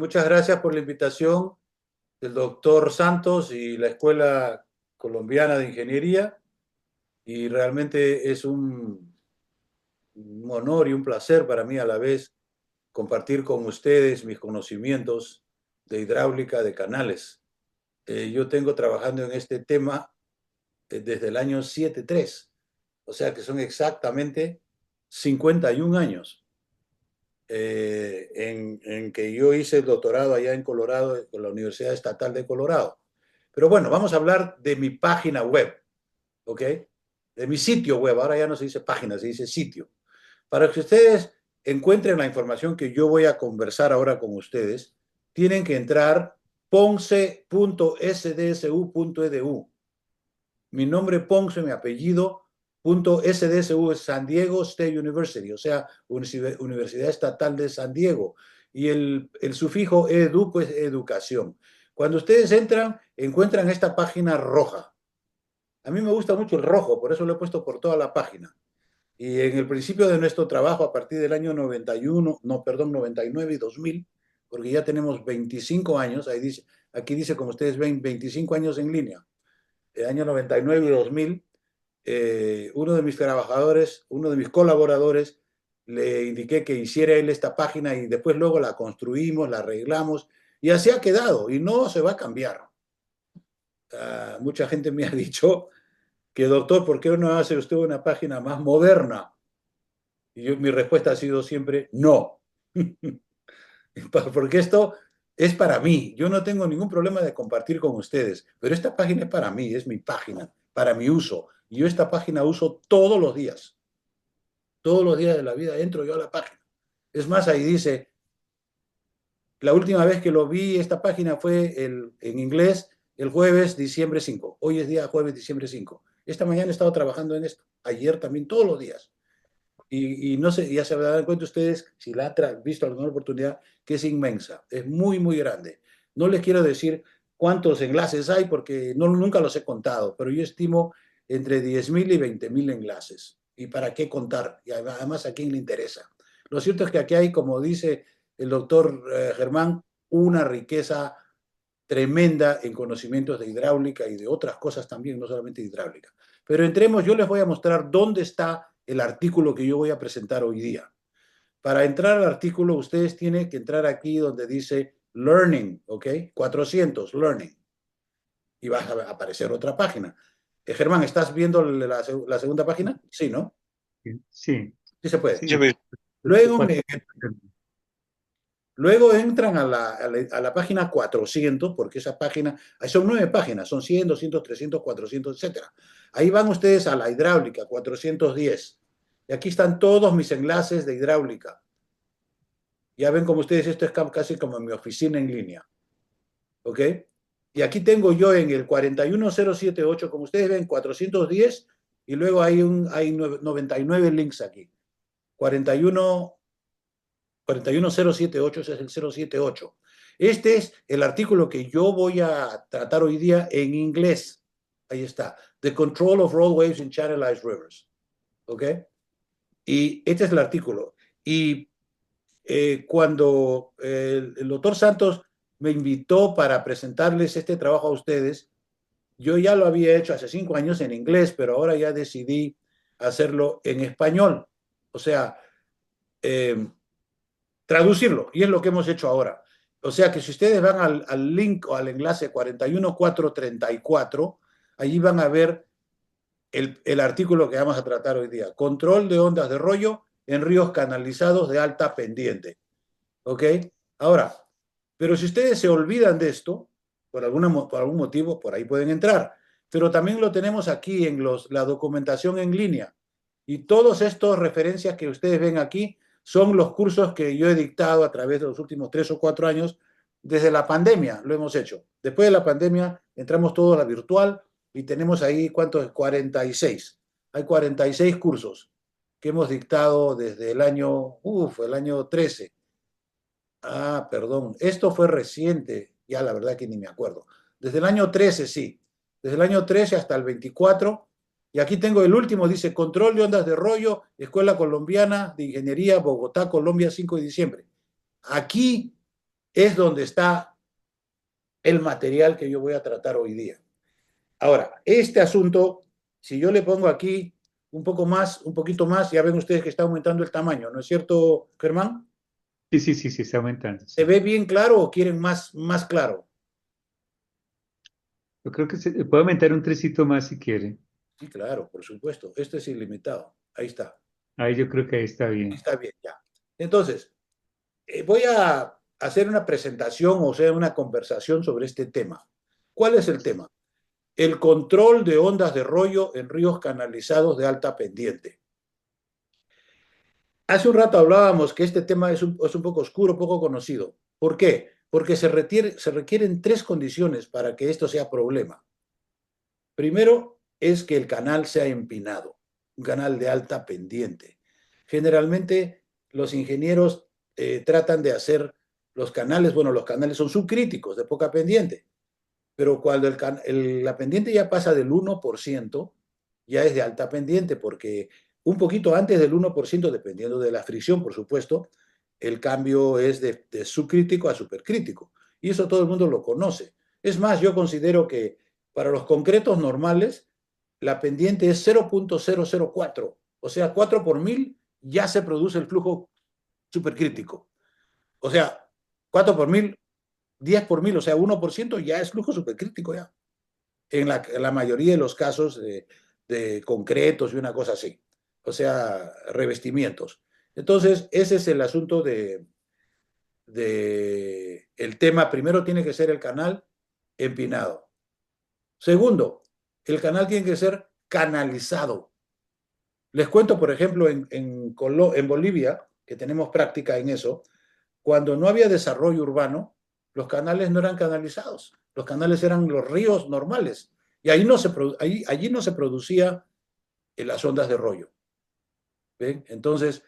muchas gracias por la invitación del doctor Santos y la Escuela Colombiana de Ingeniería. Y realmente es un honor y un placer para mí a la vez compartir con ustedes mis conocimientos de hidráulica de canales. Yo tengo trabajando en este tema desde el año 73, o sea que son exactamente 51 años. En que yo hice el doctorado allá en Colorado, con la Universidad Estatal de Colorado. Pero bueno, vamos a hablar de mi página web, ¿ok? De mi sitio web, ahora ya no se dice página, se dice sitio. Para que ustedes encuentren la información que yo voy a conversar ahora con ustedes, tienen que entrar ponce.sdsu.edu. Mi nombre Ponce, mi apellido, .sdsu es San Diego State University, o sea, Universidad Estatal de San Diego. Y el sufijo edu, pues educación. Cuando ustedes entran, encuentran esta página roja. A mí me gusta mucho el rojo, por eso lo he puesto por toda la página. Y en el principio de nuestro trabajo, a partir del año 91, no, perdón, 99 y 2000, porque ya tenemos 25 años, ahí dice, aquí dice, como ustedes ven, 25 años en línea, el año 99 y 2000, uno de mis trabajadores, uno de mis colaboradores, le indiqué que hiciera él esta página y después luego la construimos, la arreglamos y así ha quedado y no se va a cambiar. Mucha gente me ha dicho que, doctor, ¿por qué no hace usted una página más moderna? Y mi respuesta ha sido siempre no. Porque esto es para mí. Yo no tengo ningún problema de compartir con ustedes, pero esta página es para mí, es mi página, para mi uso. Y yo esta página uso todos los días. Todos los días de la vida entro yo a la página. Es más, ahí dice, la última vez que lo vi, esta página fue en inglés el jueves, diciembre 5. Hoy es día jueves, diciembre 5. Esta mañana he estado trabajando en esto. Ayer también, todos los días. Y no sé, ya se darán cuenta ustedes, si la han visto alguna oportunidad, que es inmensa, es muy, muy grande. No les quiero decir cuántos enlaces hay porque no, nunca los he contado, pero yo estimo entre 10.000 y 20.000 enlaces. ¿Y para qué contar? Y además, ¿a quién le interesa? Lo cierto es que aquí hay, como dice el doctor Germán, una riqueza tremenda en conocimientos de hidráulica y de otras cosas también, no solamente hidráulica. Pero entremos, yo les voy a mostrar dónde está el artículo que yo voy a presentar hoy día. Para entrar al artículo, ustedes tienen que entrar aquí donde dice Learning, ¿ok? 400, Learning. Y va a aparecer otra página. Germán, ¿estás viendo la segunda página? Sí, ¿no? Sí, Sí se puede. sí, Luego, cuatro. luego entran a la página 400, porque esa página, son 9 páginas, son 100, 200, 300, 400, etcétera. Ahí van ustedes a la hidráulica, 410. Y aquí están todos mis enlaces de hidráulica. Ya ven como ustedes, esto es casi como mi oficina en línea. ¿Ok? Y aquí tengo yo en el 41078, como ustedes ven, 410, y luego hay 99 links aquí. 41, 41078, ese es el 078. Este es el artículo que yo voy a tratar hoy día en inglés. Ahí está. The Control of Road Waves in Channelized Rivers. ¿Ok? Y este es el artículo. Y cuando el doctor Santos me invitó para presentarles este trabajo a ustedes, yo ya lo había hecho hace 5 años en inglés, pero ahora ya decidí hacerlo en español. O sea, eh, traducirlo. Y es lo que hemos hecho ahora. O sea que si ustedes van al link o al enlace 41434, allí van a ver el artículo que vamos a tratar hoy día. Control de ondas de rollo en ríos canalizados de alta pendiente. ¿Ok? Ahora, pero si ustedes se olvidan de esto, por algún motivo, por ahí pueden entrar. Pero también lo tenemos aquí en la documentación en línea. Y todas estas referencias que ustedes ven aquí son los cursos que yo he dictado a través de los últimos 3 o 4 años. Desde la pandemia lo hemos hecho. Después de la pandemia entramos todos a la virtual y tenemos ahí, ¿cuántos? 46. Hay 46 cursos que hemos dictado desde el año 13. Perdón, esto fue reciente, ya la verdad que ni me acuerdo. Desde el año 13, sí. Desde el año 13 hasta el 24. Y aquí tengo el último, dice Control de ondas de rollo, Escuela Colombiana de Ingeniería, Bogotá, Colombia, 5 de diciembre. Aquí es donde está el material que yo voy a tratar hoy día. Ahora, este asunto, si yo le pongo aquí un poco más, un poquito más, ya ven ustedes que está aumentando el tamaño, ¿no es cierto, Germán? Sí, sí, sí, sí, está aumentando, ¿Se sí. ve bien claro o quieren más claro? Yo creo que se puede aumentar un trecito más si quiere. Sí, claro, por supuesto. Este es ilimitado. Ahí está. Ahí yo creo que ahí está Ahí bien. está bien, ya. Entonces, voy a hacer una presentación, o sea, una conversación sobre este tema. ¿Cuál es el tema? El control de ondas de rollo en ríos canalizados de alta pendiente. Hace un rato hablábamos que este tema es un poco oscuro, poco conocido. ¿Por qué? Porque se requieren tres condiciones para que esto sea problema. Primero es que el canal sea empinado, un canal de alta pendiente. Generalmente los ingenieros tratan de hacer los canales, bueno, los canales son subcríticos, de poca pendiente, pero cuando la pendiente ya pasa del 1%, ya es de alta pendiente, porque un poquito antes del 1%, dependiendo de la fricción, por supuesto, el cambio es de subcrítico a supercrítico. Y eso todo el mundo lo conoce. Es más, yo considero que para los concretos normales, la pendiente es 0.004, o sea, 4 por mil ya se produce el flujo supercrítico. O sea, 4 por mil, 10 por mil, o sea, 1% ya es flujo supercrítico ya en la mayoría de los casos de concretos y una cosa así, o sea, revestimientos. Entonces, ese es el asunto de el tema. Primero tiene que ser el canal empinado. Segundo, el canal tiene que ser canalizado. Les cuento, por ejemplo, en Bolivia, que tenemos práctica en eso, cuando no había desarrollo urbano, los canales no eran canalizados, los canales eran los ríos normales, y allí no se producía las ondas de rollo. ¿Ven? Entonces,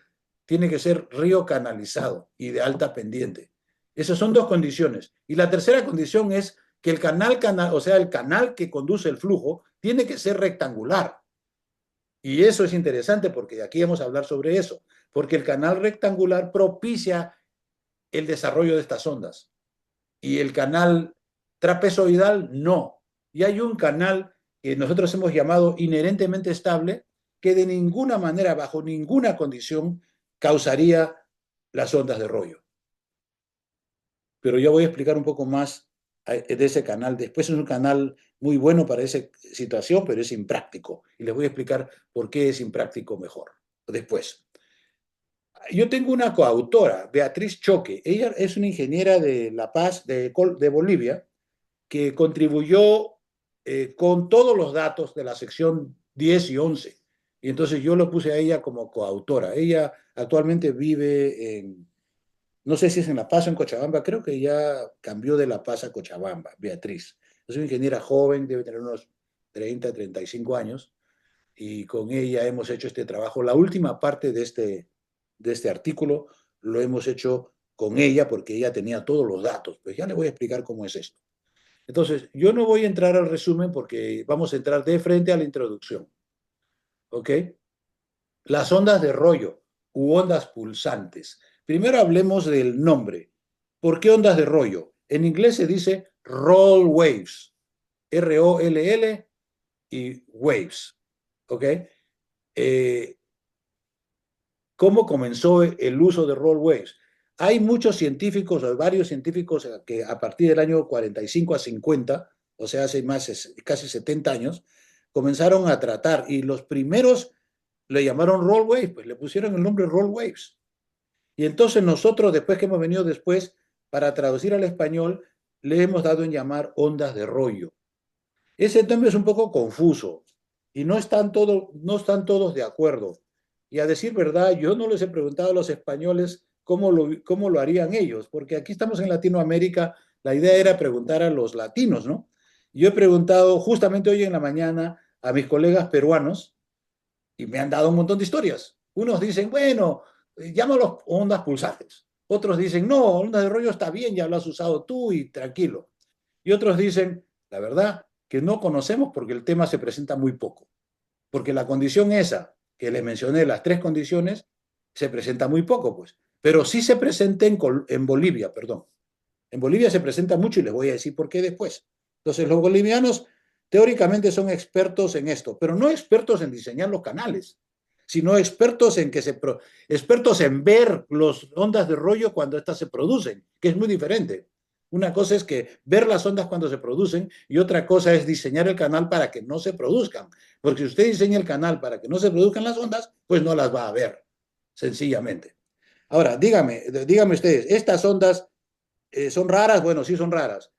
tiene que ser río canalizado y de alta pendiente. Esas son dos condiciones. Y la tercera condición es que o sea, el canal que conduce el flujo, tiene que ser rectangular. Y eso es interesante porque aquí vamos a hablar sobre eso, porque el canal rectangular propicia el desarrollo de estas ondas y el canal trapezoidal no. Y hay un canal que nosotros hemos llamado inherentemente estable que de ninguna manera, bajo ninguna condición, causaría las ondas de rollo. Pero yo voy a explicar un poco más de ese canal. Después es un canal muy bueno para esa situación, pero es impráctico. Y les voy a explicar por qué es impráctico mejor después. Yo tengo una coautora, Beatriz Choque. Ella es una ingeniera de La Paz, de Bolivia, que contribuyó con todos los datos de la sección 10 y 11. Y entonces yo lo puse a ella como coautora. Ella actualmente vive no sé si es en La Paz o en Cochabamba, creo que ya cambió de La Paz a Cochabamba, Beatriz. Es una ingeniera joven, debe tener unos 35 años, y con ella hemos hecho este trabajo. La última parte de este artículo lo hemos hecho con ella porque ella tenía todos los datos. Pues ya le voy a explicar cómo es esto. Entonces, yo no voy a entrar al resumen porque vamos a entrar de frente a la introducción. ¿Ok? Las ondas de rollo u ondas pulsantes. Primero hablemos del nombre. ¿Por qué ondas de rollo? En inglés se dice roll waves. R-O-L-L y waves. ¿Ok? Eh, ¿Cómo comenzó el uso de roll waves? Hay muchos científicos, o varios científicos que a partir del año 45 a 50, o sea, hace casi 70 años, comenzaron a tratar, y los primeros le llamaron roll waves, pues le pusieron el nombre roll waves. Y entonces nosotros, después que hemos venido después, para traducir al español, le hemos dado en llamar ondas de rollo. Ese tema es un poco confuso y no están todos de acuerdo. Y a decir verdad, yo no les he preguntado a los españoles cómo lo harían ellos, porque aquí estamos en Latinoamérica, la idea era preguntar a los latinos, ¿no? Yo he preguntado justamente hoy en la mañana a mis colegas peruanos y me han dado un montón de historias. Unos dicen, bueno, llámalo ondas pulsantes. Otros dicen, no, ondas de rollo está bien, ya lo has usado tú y tranquilo. Y otros dicen, la verdad, que no conocemos porque el tema se presenta muy poco. Porque la condición esa, que les mencioné, las tres condiciones, se presenta muy poco, pues. Pero sí se presenta en Bolivia, perdón. En Bolivia se presenta mucho y les voy a decir por qué después. Entonces, los bolivianos teóricamente son expertos en esto, pero no expertos en diseñar los canales, sino expertos en expertos en ver las ondas de rollo cuando éstas se producen, que es muy diferente. Una cosa es que ver las ondas cuando se producen y otra cosa es diseñar el canal para que no se produzcan. Porque si usted diseña el canal para que no se produzcan las ondas, pues no las va a ver, sencillamente. Ahora, dígame ustedes, ¿estas ondas son raras? Bueno, sí son raras.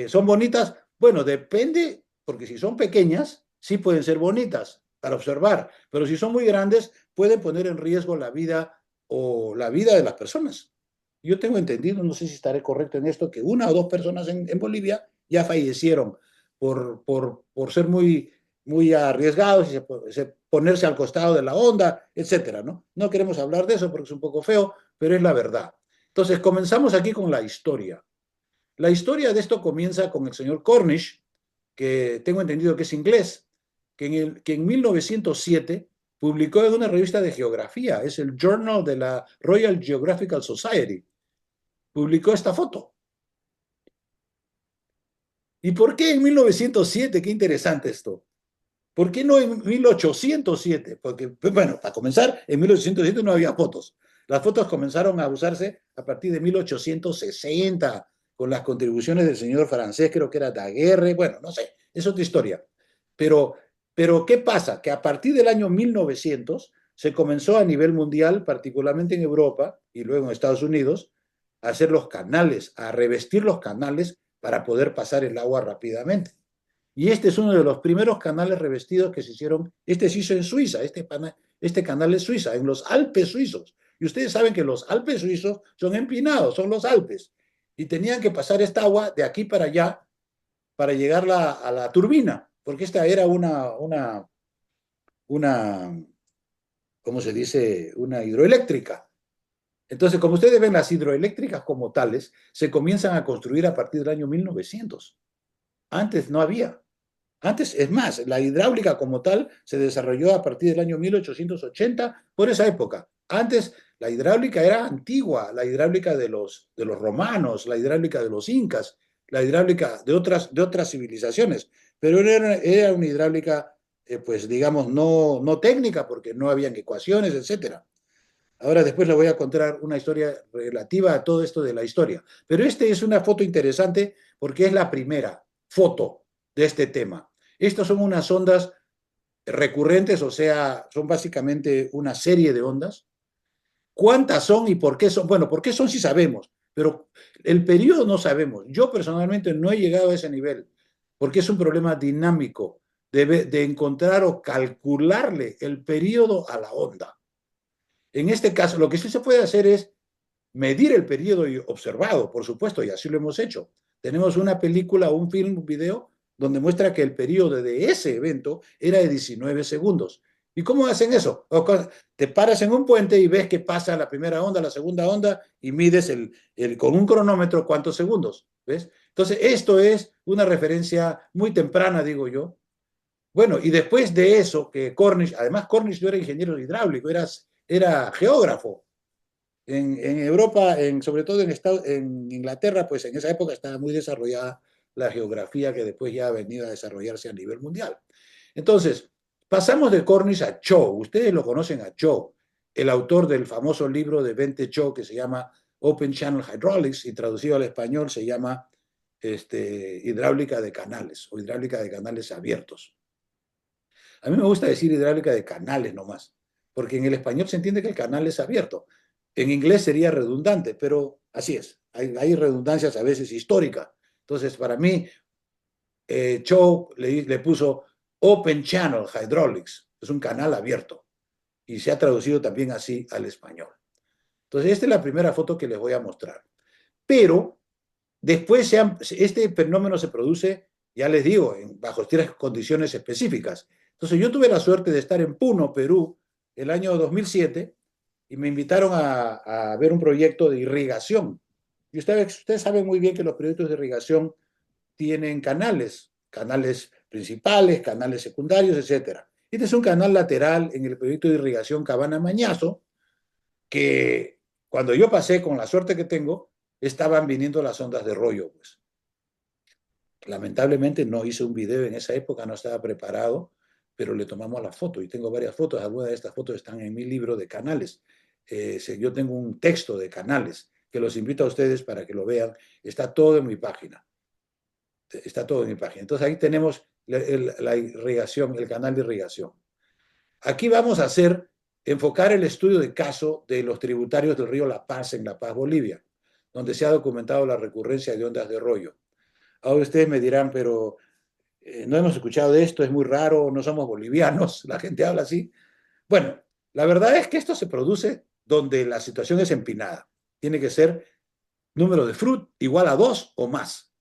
¿Son bonitas? Bueno, depende, porque si son pequeñas, sí pueden ser bonitas para observar, pero si son muy grandes, pueden poner en riesgo la vida o la vida de las personas. Yo tengo entendido, no sé si estaré correcto en esto, que una o dos personas en Bolivia ya fallecieron por ser muy arriesgados y ponerse al costado de la onda, etcétera, ¿no? No queremos hablar de eso porque es un poco feo, pero es la verdad. Entonces, comenzamos aquí con la historia. La historia de esto comienza con el señor Cornish, que tengo entendido que es inglés, que en 1907 publicó en una revista de geografía, es el Journal de la Royal Geographical Society, publicó esta foto. ¿Y por qué en 1907? Qué interesante esto. ¿Por qué no en 1807? Porque, bueno, para comenzar, en 1807 no había fotos. Las fotos comenzaron a usarse a partir de 1860, con las contribuciones del señor francés, creo que era Daguerre, bueno, no sé, es otra historia. Pero, pero ¿qué pasa? Que a partir del año 1900 se comenzó a nivel mundial, particularmente en Europa y luego en Estados Unidos, a hacer los canales, a revestir los canales para poder pasar el agua rápidamente. Y este es uno de los primeros canales revestidos que se hicieron. Este se hizo en Suiza, este canal es Suiza, en los Alpes suizos. Y ustedes saben que los Alpes suizos son empinados, son los Alpes. Y tenían que pasar esta agua de aquí para allá para llegar a la turbina, porque esta era una, ¿cómo se dice? Una hidroeléctrica. Entonces, como ustedes ven, las hidroeléctricas como tales se comienzan a construir a partir del año 1900. Antes no había. Antes, es más, la hidráulica como tal se desarrolló a partir del año 1880, por esa época. Antes, la hidráulica era antigua, la hidráulica de los romanos, la hidráulica de los incas, la hidráulica de otras civilizaciones, pero era una hidráulica, pues digamos, no técnica, porque no habían ecuaciones, etcétera. Ahora después le voy a contar una historia relativa a todo esto de la historia. Pero esta es una foto interesante porque es la primera foto de este tema. Estas son unas ondas recurrentes, o sea, son básicamente una serie de ondas. ¿Cuántas son y por qué son? Bueno, ¿por qué son si sabemos? Pero el periodo no sabemos. Yo personalmente no he llegado a ese nivel porque es un problema dinámico de encontrar o calcularle el periodo a la onda. En este caso, lo que sí se puede hacer es medir el periodo observado, por supuesto, y así lo hemos hecho. Tenemos una película, un film, un video, donde muestra que el periodo de ese evento era de 19 segundos. ¿Y cómo hacen eso? Te paras en un puente y ves que pasa la primera onda, la segunda onda, y mides con un cronómetro cuántos segundos. ¿Ves? Entonces, esto es una referencia muy temprana, digo yo. Bueno, y después de eso, que Cornish, además Cornish no era ingeniero hidráulico, era geógrafo. En Europa, sobre todo en Inglaterra, pues en esa época estaba muy desarrollada la geografía que después ya ha venido a desarrollarse a nivel mundial. Entonces, pasamos de Cornish a Cho. Ustedes lo conocen a Cho, el autor del famoso libro de Bente Cho que se llama Open Channel Hydraulics y traducido al español se llama hidráulica de canales o hidráulica de canales abiertos. A mí me gusta decir hidráulica de canales nomás, porque en el español se entiende que el canal es abierto. En inglés sería redundante, pero así es. Hay redundancias a veces históricas. Entonces, para mí, Cho le puso Open Channel Hydraulics, es un canal abierto, y se ha traducido también así al español. Entonces, esta es la primera foto que les voy a mostrar. Pero después este fenómeno se produce, ya les digo, bajo tres condiciones específicas. Entonces yo tuve la suerte de estar en Puno, Perú, el año 2007, y me invitaron a ver un proyecto de irrigación. Y ustedes saben muy bien que los proyectos de irrigación tienen canales principales, canales secundarios, etcétera. Este es un canal lateral en el proyecto de irrigación Cabana Mañazo, que cuando yo pasé, con la suerte que tengo, estaban viniendo las ondas de rollo, pues. Lamentablemente no hice un video en esa época, no estaba preparado, pero le tomamos la foto y tengo varias fotos. Algunas de estas fotos están en mi libro de canales. Yo tengo un texto de canales que los invito a ustedes para que lo vean. Está todo en mi página. Está todo en mi página. Entonces ahí tenemos la irrigación, el canal de irrigación. Aquí vamos a enfocar el estudio de caso de los tributarios del río La Paz en La Paz, Bolivia, donde se ha documentado la recurrencia de ondas de rollo. Ahora ustedes me dirán, pero no hemos escuchado de esto, es muy raro, no somos bolivianos, la gente habla así. Bueno, la verdad es que esto se produce donde la situación es empinada. Tiene que ser número de Fruit igual a 2 o más.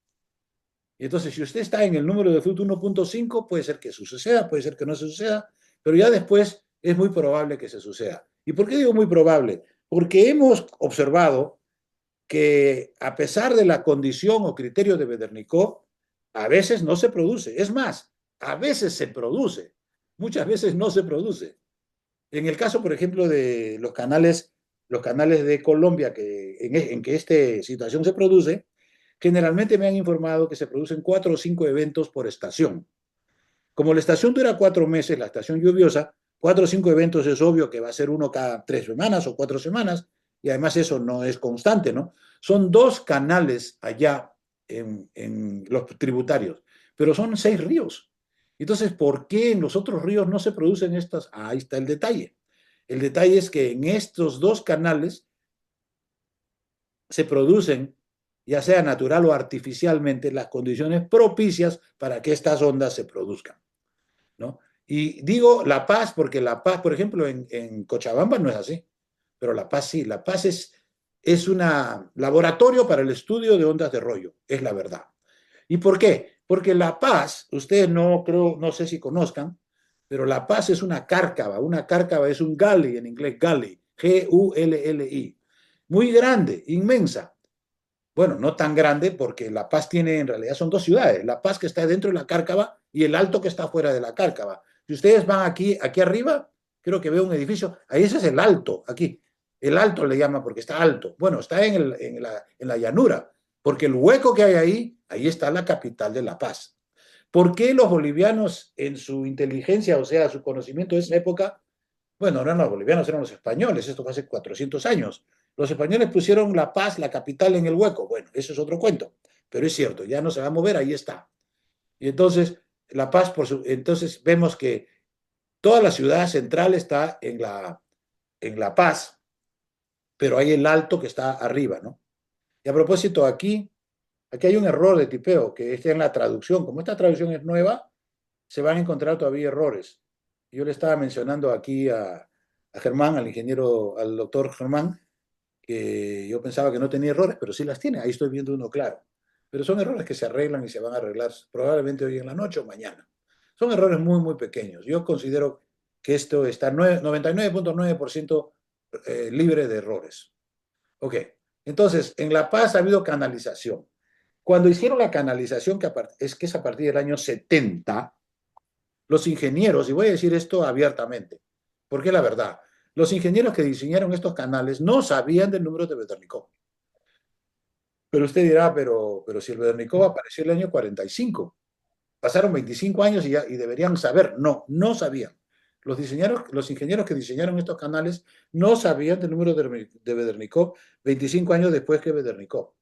Y entonces, si usted está en el número de Fruit 1.5, puede ser que suceda, puede ser que no se suceda, pero ya después es muy probable que se suceda. ¿Y por qué digo muy probable? Porque hemos observado que a pesar de la condición o criterio de Bedernikov, a veces no se produce. Es más, a veces se produce, muchas veces no se produce. En el caso, por ejemplo, de los canales de Colombia en que esta situación se produce, generalmente me han informado que se producen 4 o 5 eventos por estación. Como la estación dura 4 meses, la estación lluviosa, 4 o 5 eventos es obvio que va a ser uno cada 3 semanas o 4 semanas, y además eso no es constante, ¿no? Son 2 canales allá en los tributarios, pero son 6 ríos. Entonces, ¿por qué en los otros ríos no se producen estas? Ahí está el detalle. El detalle es que en estos 2 canales se producen, ya sea natural o artificialmente, las condiciones propicias para que estas ondas se produzcan, ¿no? Y digo La Paz porque La Paz, por ejemplo, en Cochabamba no es así, pero La Paz sí. La Paz es un laboratorio para el estudio de ondas de rollo, es la verdad. ¿Y por qué? Porque La Paz, ustedes no sé si conozcan, pero La Paz es una cárcava es un gully en inglés, gully, Gulli, muy grande, inmensa. Bueno, no tan grande porque La Paz tiene, en realidad son 2 ciudades, La Paz que está dentro de la Cárcava y el Alto que está fuera de la Cárcava. Si ustedes van aquí arriba, creo que veo un edificio, ahí ese es el Alto, aquí. El Alto le llama porque está alto. Bueno, está en la llanura, porque el hueco que hay ahí está la capital de La Paz. ¿Por qué los bolivianos en su inteligencia, o sea, su conocimiento de esa época, bueno, no eran los bolivianos, eran los españoles, esto fue hace 400 años. Los españoles pusieron La Paz, la capital, en el hueco. Bueno, eso es otro cuento, pero es cierto, ya no se va a mover, ahí está. Y entonces, La Paz, entonces vemos que toda la ciudad central está en la Paz, pero hay el Alto que está arriba, ¿no? Y a propósito, aquí hay un error de tipeo, que está en la traducción. Como esta traducción es nueva, se van a encontrar todavía errores. Yo le estaba mencionando aquí a Germán, al ingeniero, al doctor Germán, que yo pensaba que no tenía errores, pero sí las tiene. Ahí estoy viendo uno claro. Pero son errores que se arreglan y se van a arreglar probablemente hoy en la noche o mañana. Son errores muy, muy pequeños. Yo considero que esto está 99.9% libre de errores. Ok, entonces, en La Paz ha habido canalización. Cuando hicieron la canalización, que es a partir del año 70, los ingenieros, y voy a decir esto abiertamente, porque es la verdad, los ingenieros que diseñaron estos canales no sabían del número de Beternikov. Pero usted dirá, pero si el Beternikov apareció el año 45, pasaron 25 años y deberían saber. No, no sabían. Los ingenieros que diseñaron estos canales no sabían del número de Beternikov 25 años después que Beternikov.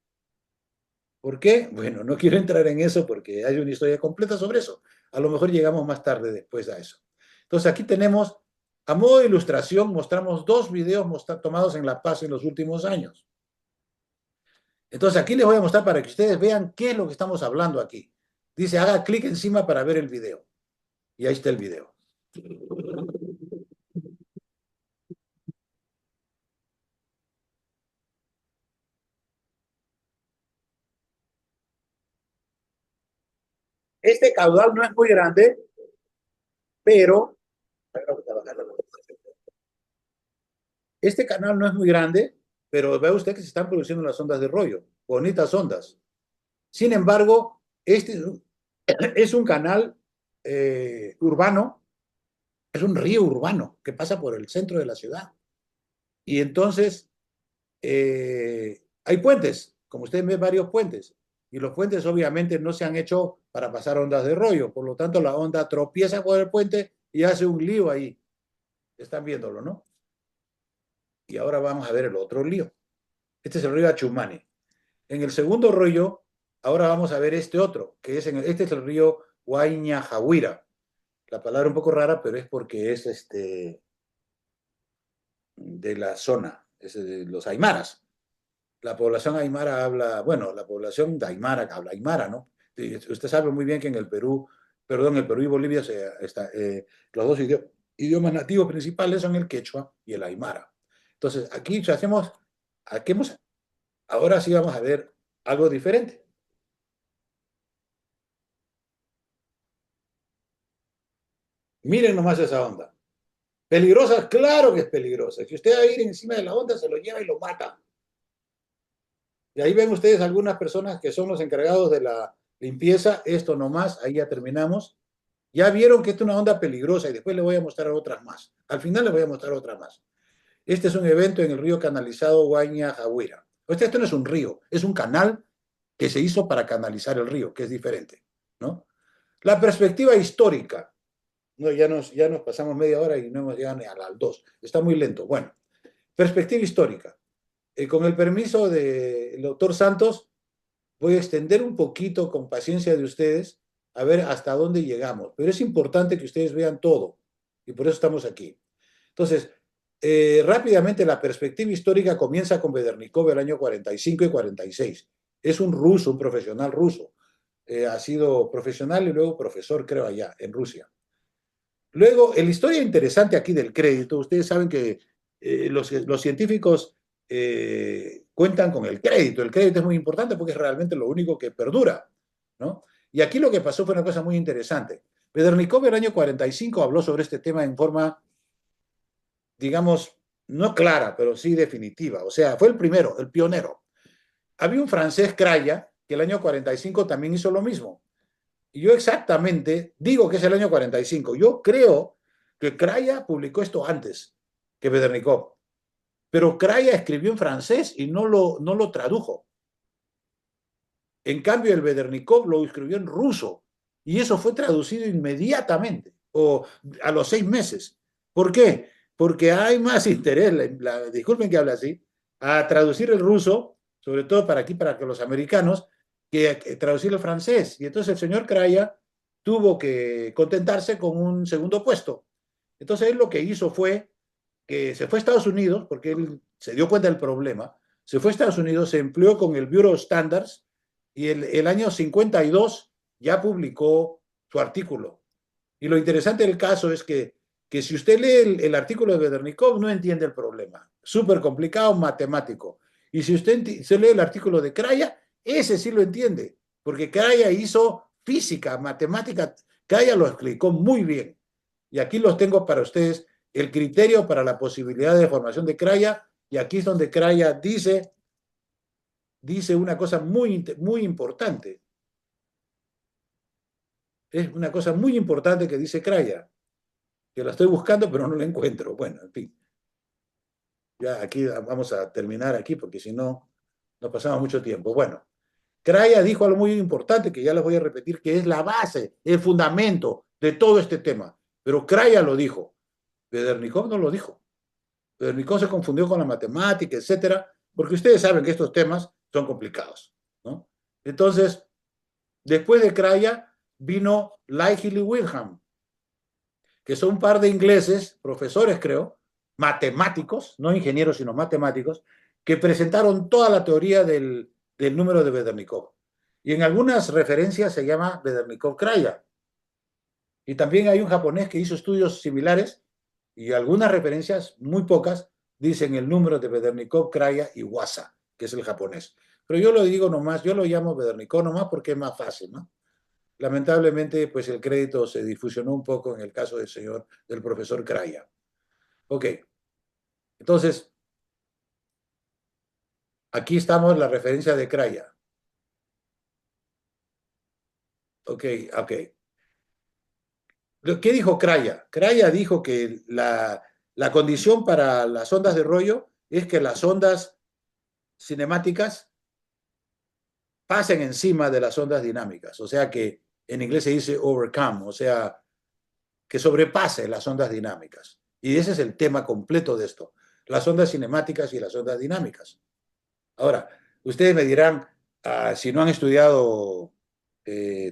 ¿Por qué? Bueno, no quiero entrar en eso porque hay una historia completa sobre eso. A lo mejor llegamos más tarde después a eso. Entonces aquí tenemos, a modo de ilustración, mostramos 2 videos tomados en La Paz en los últimos años. Entonces aquí les voy a mostrar para que ustedes vean qué es lo que estamos hablando aquí. Dice, haga clic encima para ver el video. Y ahí está el video. Este caudal no es muy grande, pero este canal no es muy grande, pero ve usted que se están produciendo las ondas de rollo, bonitas ondas. Sin embargo, este es un canal urbano, es un río urbano que pasa por el centro de la ciudad. Y entonces hay puentes. como ustedes ven, varios puentes. Y los puentes obviamente no se han hecho para pasar ondas de rollo. Por lo tanto, la onda tropieza por el puente y hace un lío ahí. Están viéndolo, ¿no? Y ahora vamos a ver el otro lío. Este es el río Achumani. En el segundo rollo, ahora vamos a ver este otro, que es este es el río Huayna-Jahuira. La palabra un poco rara, pero es porque es de la zona, es de los aymaras. La población aymara habla, bueno, la población de aymara habla aymara, ¿no? Usted sabe muy bien que en el Perú, perdón, el Perú y Bolivia los dos idiomas nativos principales son el quechua y el aymara. Entonces, hacemos, ahora sí vamos a ver algo diferente. Miren nomás esa onda. Peligrosa, claro que es peligrosa. Si usted va a ir encima de la onda, se lo lleva y lo mata. Y ahí ven ustedes algunas personas que son los encargados de la limpieza. Esto nomás, ahí ya terminamos. Ya vieron que esta es una onda peligrosa y después les voy a mostrar otras más. Al final les voy a mostrar otras más. Este es un evento en el río canalizado Guaña-Jahuira. Esto no es un río, es un canal que se hizo para canalizar el río, que es diferente, ¿no? La perspectiva histórica. No, ya nos pasamos media hora y no hemos llegado ni a las 2. Está muy lento. Bueno, perspectiva histórica. Con el permiso del doctor Santos, voy a extender un poquito con paciencia de ustedes a ver hasta dónde llegamos. Pero es importante que ustedes vean todo y por eso estamos aquí. Entonces, rápidamente la perspectiva histórica comienza con Bedernikov el año 45 y 46. Es un ruso, un profesional ruso. Ha sido profesional y luego profesor, creo, allá en Rusia. Luego, la historia interesante aquí del crédito, ustedes saben que los científicos cuentan con el crédito. El crédito es muy importante porque es realmente lo único que perdura, ¿no? Y aquí lo que pasó fue una cosa muy interesante. Bedernikov en el año 45 habló sobre este tema en forma, digamos, no clara, pero sí definitiva. O sea, fue el primero, el pionero. Había un francés, Craya, que el año 45 también hizo lo mismo. Y yo exactamente digo que es el año 45. Yo creo que Craya publicó esto antes que Bedernikov. Pero Craya escribió en francés y no lo tradujo. En cambio, el Bedernikov lo escribió en ruso y eso fue traducido inmediatamente o a los 6 meses. ¿Por qué? Porque hay más interés, disculpen que hable así, a traducir el ruso, sobre todo para aquí, para que los americanos, que traducir el francés. Y entonces el señor Craya tuvo que contentarse con un segundo puesto. Entonces él lo que hizo fue que se fue a Estados Unidos, porque él se dio cuenta del problema, se fue a Estados Unidos, se empleó con el Bureau of Standards y el año 52 ya publicó su artículo. Y lo interesante del caso es que si usted lee el artículo de Bedernikov, no entiende el problema. Súper complicado, matemático. Y si usted se lee el artículo de Craya, ese sí lo entiende, porque Craya hizo física, matemática, Craya lo explicó muy bien. Y aquí los tengo para ustedes el criterio para la posibilidad de formación de Craya, y aquí es donde Craya dice una cosa muy, muy importante. Es una cosa muy importante que dice Craya, que la estoy buscando pero no la encuentro. Bueno, en fin, ya aquí vamos a terminar aquí porque si no, nos pasamos mucho tiempo. Bueno, Craya dijo algo muy importante que ya les voy a repetir, que es la base, el fundamento de todo este tema. Pero Craya lo dijo, Bedernikov no lo dijo. Bedernikov se confundió con la matemática, etcétera, porque ustedes saben que estos temas son complicados, ¿no? Entonces, después de Craya vino Lighthill y Wilhelm, que son un par de ingleses, profesores creo, matemáticos, no ingenieros sino matemáticos, que presentaron toda la teoría del número de Bedernikov. Y en algunas referencias se llama Bedernikov-Craya. Y también hay un japonés que hizo estudios similares y algunas referencias, muy pocas, dicen el número de Bedernikov, Craya y Wasa, que es el japonés. Pero yo lo digo nomás, yo lo llamo Bedernikov nomás porque es más fácil, ¿no? Lamentablemente, pues el crédito se difusionó un poco en el caso del profesor Craya. Ok, entonces, aquí estamos la referencia de Craya. Ok, ok. ¿Qué dijo Craya? Craya dijo que la condición para las ondas de rollo es que las ondas cinemáticas pasen encima de las ondas dinámicas, o sea que en inglés se dice overcome, o sea, que sobrepase las ondas dinámicas. Y ese es el tema completo de esto, las ondas cinemáticas y las ondas dinámicas. Ahora, ustedes me dirán, si no han estudiado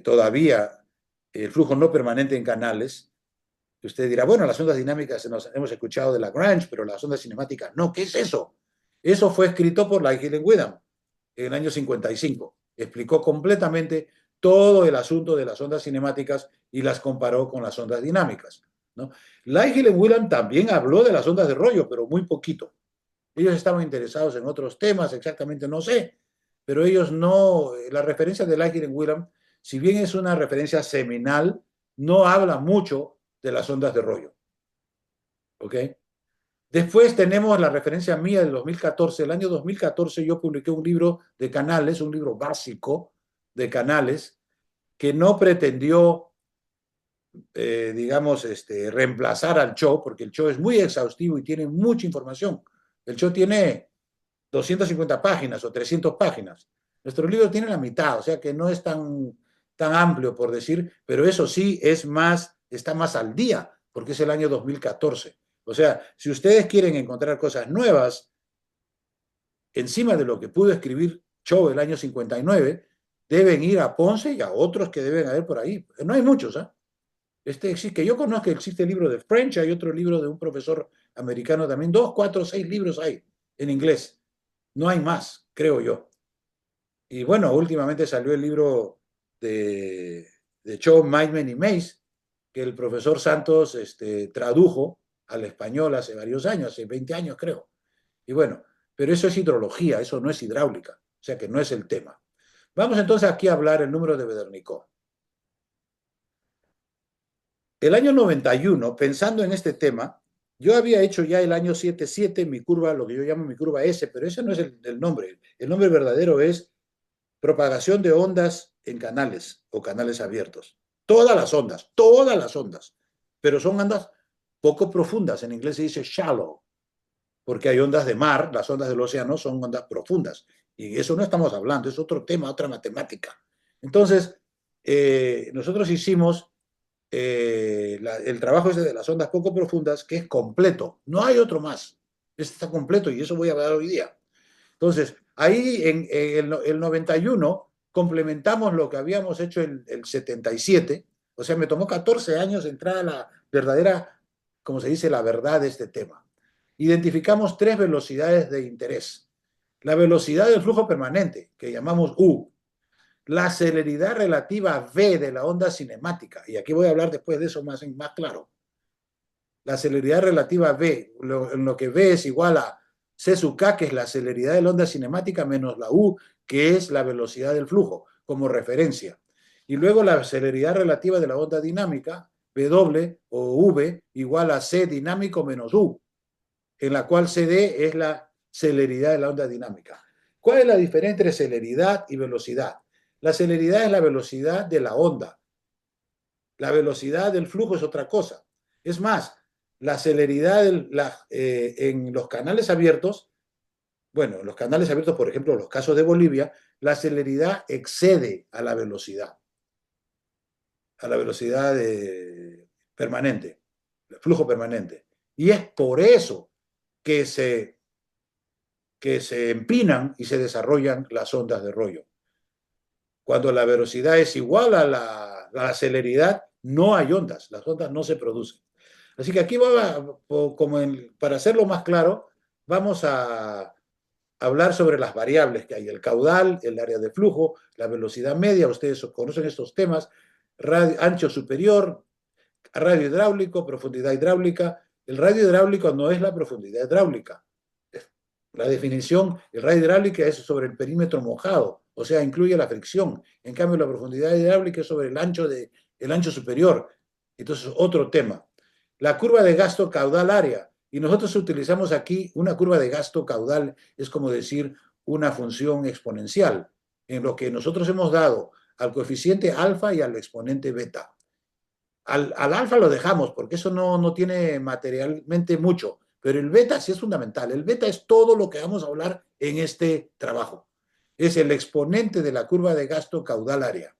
todavía el flujo no permanente en canales, usted dirá, bueno, las ondas dinámicas nos hemos escuchado de Lagrange, pero las ondas cinemáticas no, ¿qué es eso? Eso fue escrito por Lighthill y Witham en el año 55. Explicó completamente todo el asunto de las ondas cinemáticas y las comparó con las ondas dinámicas, ¿no? Lighthill y Witham también habló de las ondas de rollo, pero muy poquito. Ellos estaban interesados en otros temas, exactamente no sé, pero ellos no, la referencia de Lighthill y Witham, si bien es una referencia seminal, no habla mucho de las ondas de rollo, ¿ok? Después tenemos la referencia mía del 2014. El año 2014 yo publiqué un libro de canales, un libro básico de canales, que no pretendió, digamos, reemplazar al show, porque el show es muy exhaustivo y tiene mucha información. El show tiene 250 páginas o 300 páginas. Nuestro libro tiene la mitad, o sea que no es tan amplio por decir, pero eso sí es más, está más al día, porque es el año 2014. O sea, si ustedes quieren encontrar cosas nuevas encima de lo que pudo escribir Cho el año 59, deben ir a Ponce y a otros que deben haber por ahí. No hay muchos, ¿eh? Que yo conozco, existe el libro de French, hay otro libro de un profesor americano también, 2, 4, 6 libros hay en inglés. No hay más, creo yo. Y bueno, últimamente salió el libro de Cho, Meitman y Mace, que el profesor Santos tradujo al español hace varios años, hace 20 años creo. Y bueno, pero eso es hidrología, eso no es hidráulica, o sea que no es el tema. Vamos entonces aquí a hablar el número de Bedernikov. El año 91, pensando en este tema, yo había hecho ya el año 77 mi curva, lo que yo llamo mi curva S, pero ese no es el nombre. El nombre verdadero es propagación de ondas en canales o canales abiertos. Todas las ondas, pero son ondas poco profundas. En inglés se dice shallow, porque hay ondas de mar, las ondas del océano son ondas profundas. Y eso no estamos hablando, es otro tema, otra matemática. Entonces, nosotros hicimos el trabajo ese de las ondas poco profundas, que es completo. No hay otro más. Este está completo y eso voy a hablar hoy día. Entonces, ahí en el 91 complementamos lo que habíamos hecho en el 77. O sea, me tomó 14 años entrar a la verdadera, como se dice, la verdad de este tema. Identificamos tres velocidades de interés. La velocidad del flujo permanente, que llamamos U. La celeridad relativa V de la onda cinemática. Y aquí voy a hablar después de eso más claro. La celeridad relativa V, en lo que V es igual a C sub K, que es la celeridad de la onda cinemática, menos la U, que es la velocidad del flujo, como referencia. Y luego la celeridad relativa de la onda dinámica, W o V, igual a C dinámico menos U, en la cual CD es la celeridad de la onda dinámica. ¿Cuál es la diferencia entre celeridad y velocidad? La celeridad es la velocidad de la onda. La velocidad del flujo es otra cosa. Es más, la celeridad en los canales abiertos, bueno, en los canales abiertos, por ejemplo, en los casos de Bolivia, la celeridad excede a la velocidad permanente, el flujo permanente. Y es por eso que se empinan y se desarrollan las ondas de rollo. Cuando la velocidad es igual a la celeridad, no hay ondas, las ondas no se producen. Así que aquí para hacerlo más claro, vamos a hablar sobre las variables que hay, el caudal, el área de flujo, la velocidad media, ustedes conocen estos temas, ancho superior, radio hidráulico, profundidad hidráulica. El radio hidráulico no es la profundidad hidráulica. La definición, el radio hidráulica es sobre el perímetro mojado, o sea, incluye la fricción. En cambio, la profundidad hidráulica es sobre el ancho superior. Entonces, otro tema. La curva de gasto caudal área. Y nosotros utilizamos aquí una curva de gasto caudal, es como decir una función exponencial, en lo que nosotros hemos dado al coeficiente alfa y al exponente beta. Al alfa lo dejamos porque eso no tiene materialmente mucho, pero el beta sí es fundamental. El beta es todo lo que vamos a hablar en este trabajo. Es el exponente de la curva de gasto caudal área.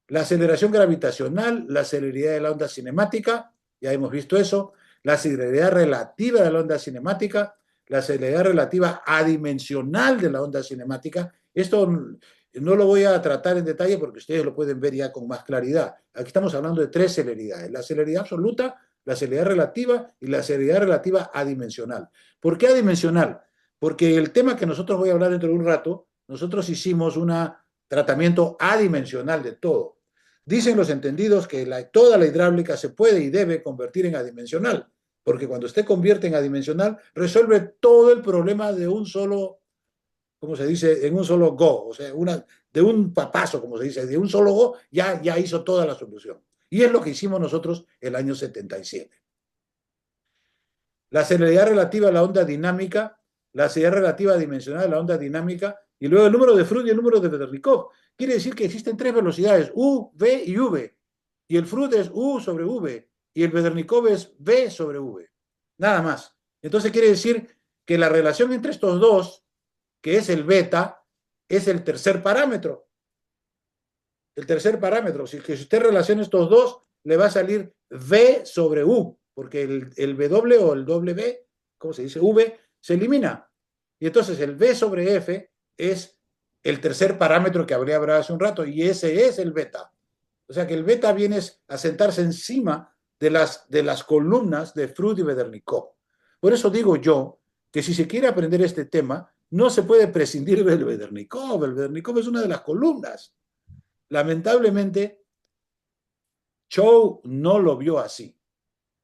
La aceleración gravitacional, la celeridad de la onda cinemática, ya hemos visto eso, la celeridad relativa de la onda cinemática, la celeridad relativa adimensional de la onda cinemática. Esto no lo voy a tratar en detalle porque ustedes lo pueden ver ya con más claridad. Aquí estamos hablando de tres celeridades, la celeridad absoluta, la celeridad relativa y la celeridad relativa adimensional. ¿Por qué adimensional? Porque el tema que nosotros voy a hablar dentro de un rato, nosotros hicimos un tratamiento adimensional de todo. Dicen los entendidos que toda la hidráulica se puede y debe convertir en adimensional, porque cuando usted convierte en adimensional, resuelve todo el problema de un solo, como se dice, en un solo go, o sea, de un papazo, como se dice, de un solo go, ya hizo toda la solución. Y es lo que hicimos nosotros el año 77. La celeridad relativa a la onda dinámica, la celeridad relativa dimensional a la onda dinámica, y luego el número de Freud y el número de Bedarnikov. Quiere decir que existen tres velocidades, U, V y V. Y el Freud es U sobre V, y el Bedarnikov es V sobre V. Nada más. Entonces quiere decir que la relación entre estos dos, que es el beta, es el tercer parámetro. El tercer parámetro. Si usted relaciona estos dos, le va a salir V sobre U, porque el W o el W, ¿cómo se dice? V, se elimina. Y entonces el V sobre F es el tercer parámetro que habría hablado hace un rato, y ese es el beta. O sea que el beta viene a sentarse encima de las columnas de Freud y Bedarnikov. Por eso digo yo que si se quiere aprender este tema, no se puede prescindir del Bedarnikov. El Bedarnikov es una de las columnas. Lamentablemente, Chow no lo vio así.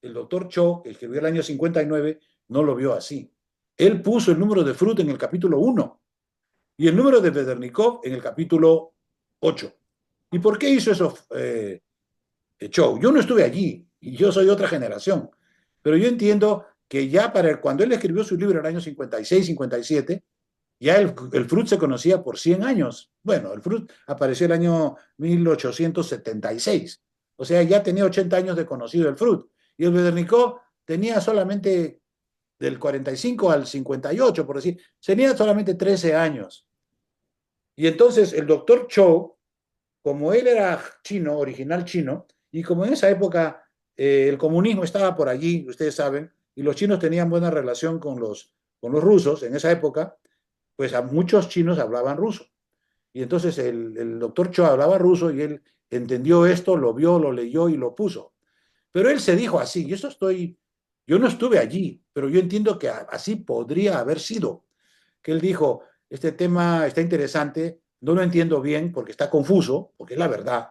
El doctor Chow, el que escribió el año 59, no lo vio así. Él puso el número de Freud en el capítulo 1 y el número de Bedarnikov en el capítulo 8. ¿Y por qué hizo eso Chow? Yo no estuve allí y yo soy de otra generación, pero yo entiendo que ya cuando él escribió su libro en el año 56, 57, ya el Freud se conocía por 100 años. Bueno, el Freud apareció el año 1876. O sea, ya tenía 80 años de conocido el Freud. Y el Bedarnikov tenía solamente del 45 al 58, por decir, tenía solamente 13 años. Y entonces el doctor Chow, como él era chino, original chino, y como en esa época el comunismo estaba por allí, ustedes saben, y los chinos tenían buena relación con los rusos en esa época, pues a muchos chinos hablaban ruso. Y entonces el doctor Cho hablaba ruso y él entendió esto, lo vio, lo leyó y lo puso. Pero él se dijo así, y yo no estuve allí, pero yo entiendo que así podría haber sido, que él dijo, este tema está interesante, no lo entiendo bien porque está confuso, porque es la verdad,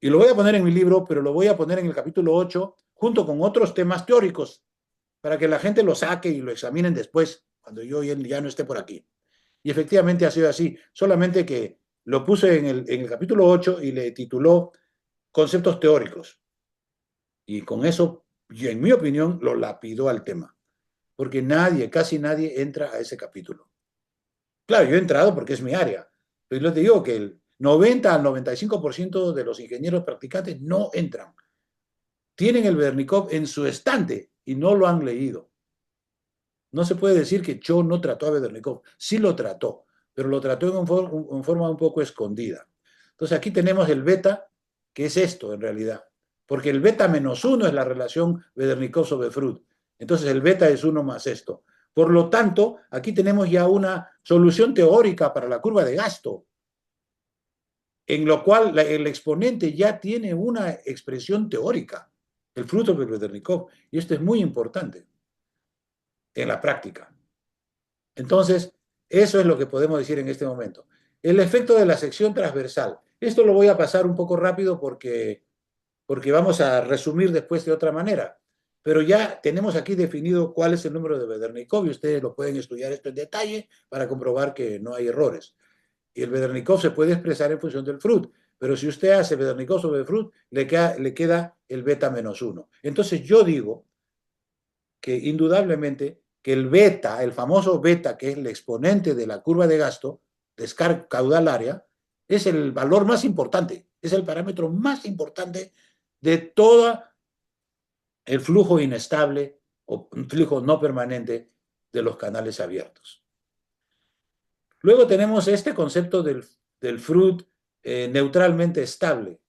y lo voy a poner en mi libro, pero lo voy a poner en el capítulo 8 junto con otros temas teóricos, para que la gente lo saque y lo examinen después, cuando yo ya no esté por aquí. Y efectivamente ha sido así, solamente que lo puse en el capítulo 8 y le tituló Conceptos teóricos. Y con eso, yo, en mi opinión, lo lapidó al tema, porque casi nadie entra a ese capítulo. Claro, yo he entrado porque es mi área, pero yo te digo que el 90 al 95% de los ingenieros practicantes no entran. Tienen el Bernikov en su estante y no lo han leído. No se puede decir que Cho no trató a Bedarnikov. Sí lo trató, pero lo trató en forma un poco escondida. Entonces aquí tenemos el beta, que es esto en realidad. Porque el beta menos uno es la relación Bedarnikov sobre Freud. Entonces el beta es uno más esto. Por lo tanto, aquí tenemos ya una solución teórica para la curva de gasto, en lo cual el exponente ya tiene una expresión teórica, el fruto de Bedarnikov. Y esto es muy importante en la práctica. Entonces, eso es lo que podemos decir en este momento. El efecto de la sección transversal. Esto lo voy a pasar un poco rápido porque vamos a resumir después de otra manera. Pero ya tenemos aquí definido cuál es el número de Bedarnikov y ustedes lo pueden estudiar esto en detalle para comprobar que no hay errores. Y el Bedarnikov se puede expresar en función del Freud, pero si usted hace Bedarnikov sobre Freud, le queda el beta menos uno. Entonces yo digo que indudablemente que el beta, el famoso beta, que es el exponente de la curva de gasto, descarga caudalaria, es el valor más importante, es el parámetro más importante de todo el flujo inestable o flujo no permanente de los canales abiertos. Luego tenemos este concepto del Freud neutralmente estable.